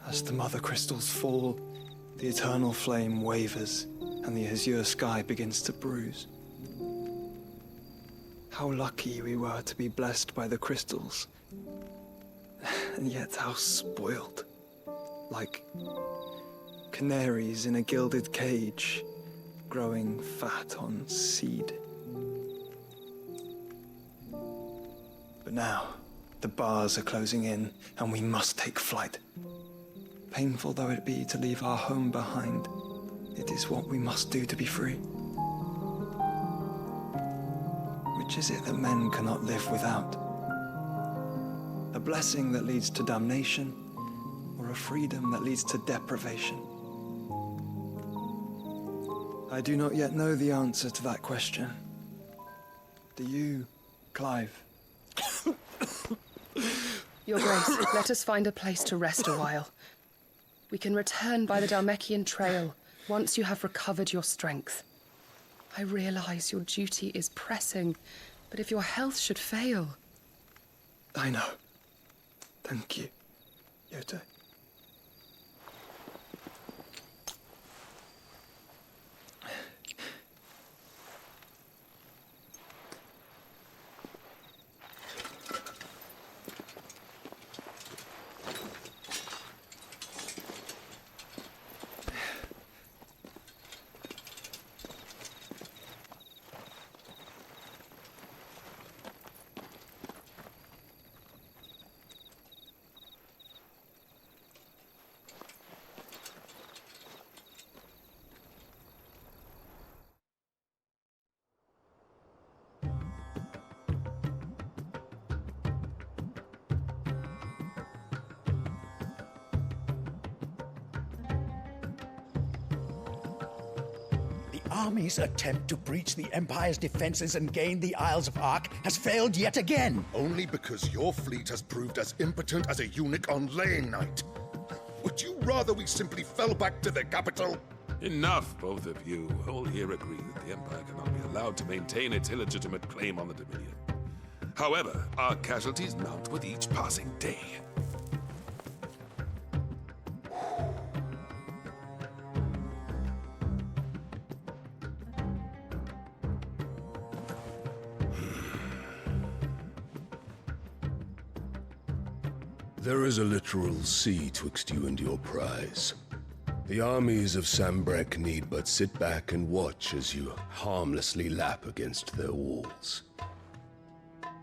As the mother crystals fall, the eternal flame wavers, and the azure sky begins to bruise. How lucky we were to be blessed by the crystals, and yet how spoiled. Like canaries in a gilded cage, growing fat on seed. But now, the bars are closing in, and we must take flight. Painful though it be to leave our home behind, it is what we must do to be free. Which is it that men cannot live without? A blessing that leads to damnation, or a freedom that leads to deprivation? I do not yet know the answer to that question. Do you, Clive? Your Grace, let us find a place to rest a while. We can return by the Dhalmekian trail once you have recovered your strength. I realize your duty is pressing, but if your health should fail... I know. Thank you, Yote. army's attempt to breach the Empire's defenses and gain the Isles of Ark has failed yet again. Only because your fleet has proved as impotent as a eunuch on laying night. Would you rather we simply fell back to the capital? Enough, both of you. All here agree that the Empire cannot be allowed to maintain its illegitimate claim on the Dominion. However, our casualties mount with each passing day. There is a literal sea twixt you and your prize. The armies of Sambrek need but sit back and watch as you harmlessly lap against their walls.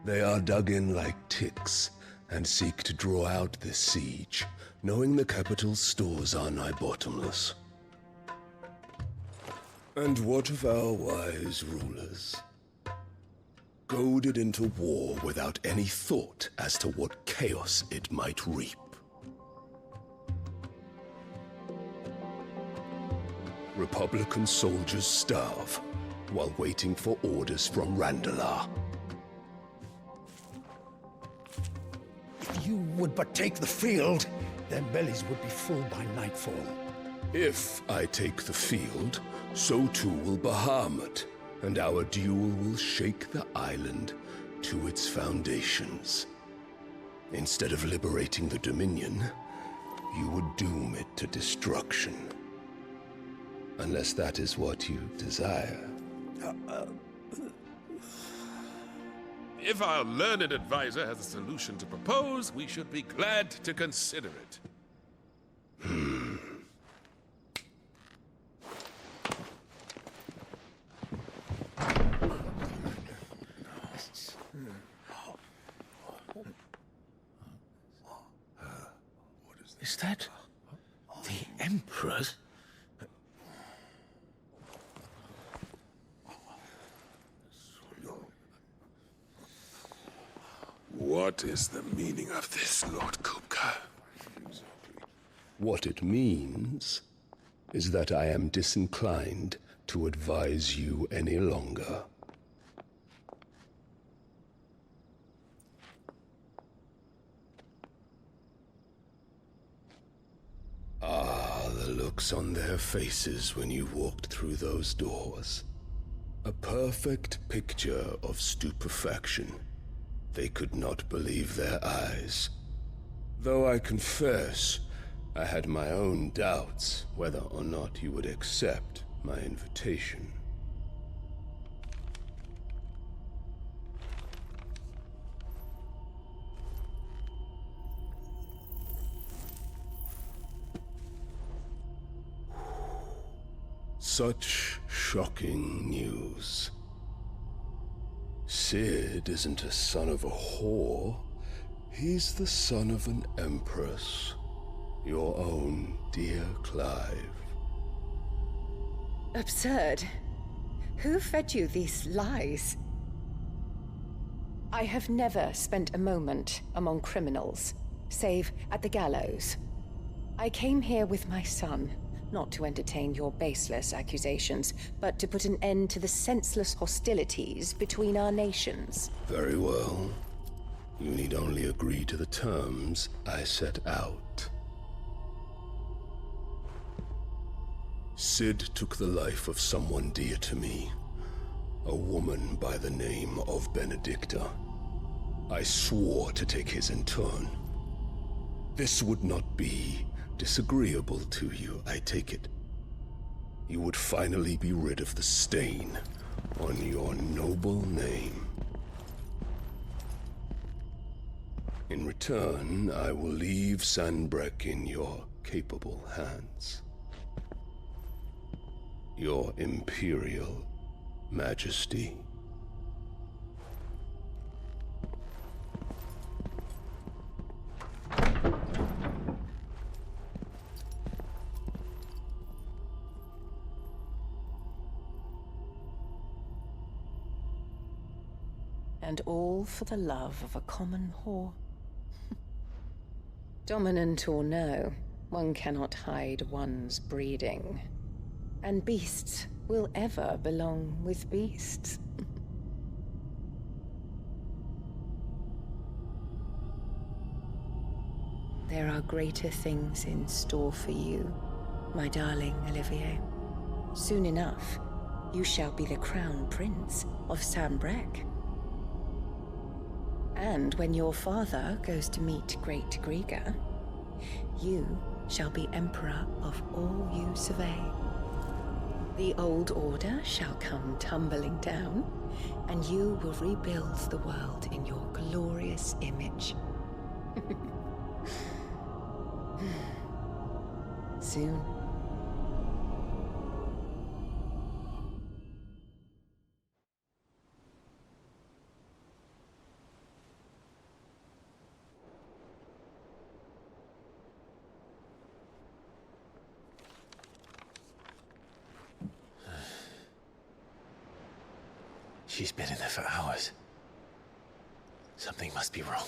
They are dug in like ticks and seek to draw out this siege, knowing the capital's stores are nigh bottomless. And what of our wise rulers? Goaded into war without any thought as to what chaos it might reap. Republican soldiers starve while waiting for orders from Randalar. If you would but take the field, their bellies would be full by nightfall. If I take the field, so too will Bahamut, and our duel will shake the island to its foundations. Instead of liberating the Dominion, you would doom it to destruction. Unless that is what you desire. If our learned advisor has a solution to propose, we should be glad to consider it. Is that the Emperor's? What is the meaning of this, Lord Kupka? What it means is that I am disinclined to advise you any longer. Ah, the looks on their faces when you walked through those doors. A perfect picture of stupefaction. They could not believe their eyes. Though I confess, I had my own doubts whether or not you would accept my invitation. Such shocking news. Sid isn't a son of a whore. He's the son of an empress. Your own dear Clive. Absurd. Who fed you these lies? I have never spent a moment among criminals, save at the gallows. I came here with my son, not to entertain your baseless accusations, but to put an end to the senseless hostilities between our nations. Very well. You need only agree to the terms I set out. Sid took the life of someone dear to me, a woman by the name of Benedicta. I swore to take his in turn. This would not be disagreeable to you, I take it. You would finally be rid of the stain on your noble name. In return, I will leave Sanbrek in your capable hands. Your Imperial Majesty. And all for the love of a common whore. Dominant or no, one cannot hide one's breeding. And beasts will ever belong with beasts. There are greater things in store for you, my darling Olivier. Soon enough, you shall be the crown prince of Sambrec. And when your father goes to meet Great Griga, you shall be emperor of all you survey. The old order shall come tumbling down, and you will rebuild the world in your glorious image. Soon. She's been in there for hours. Something must be wrong.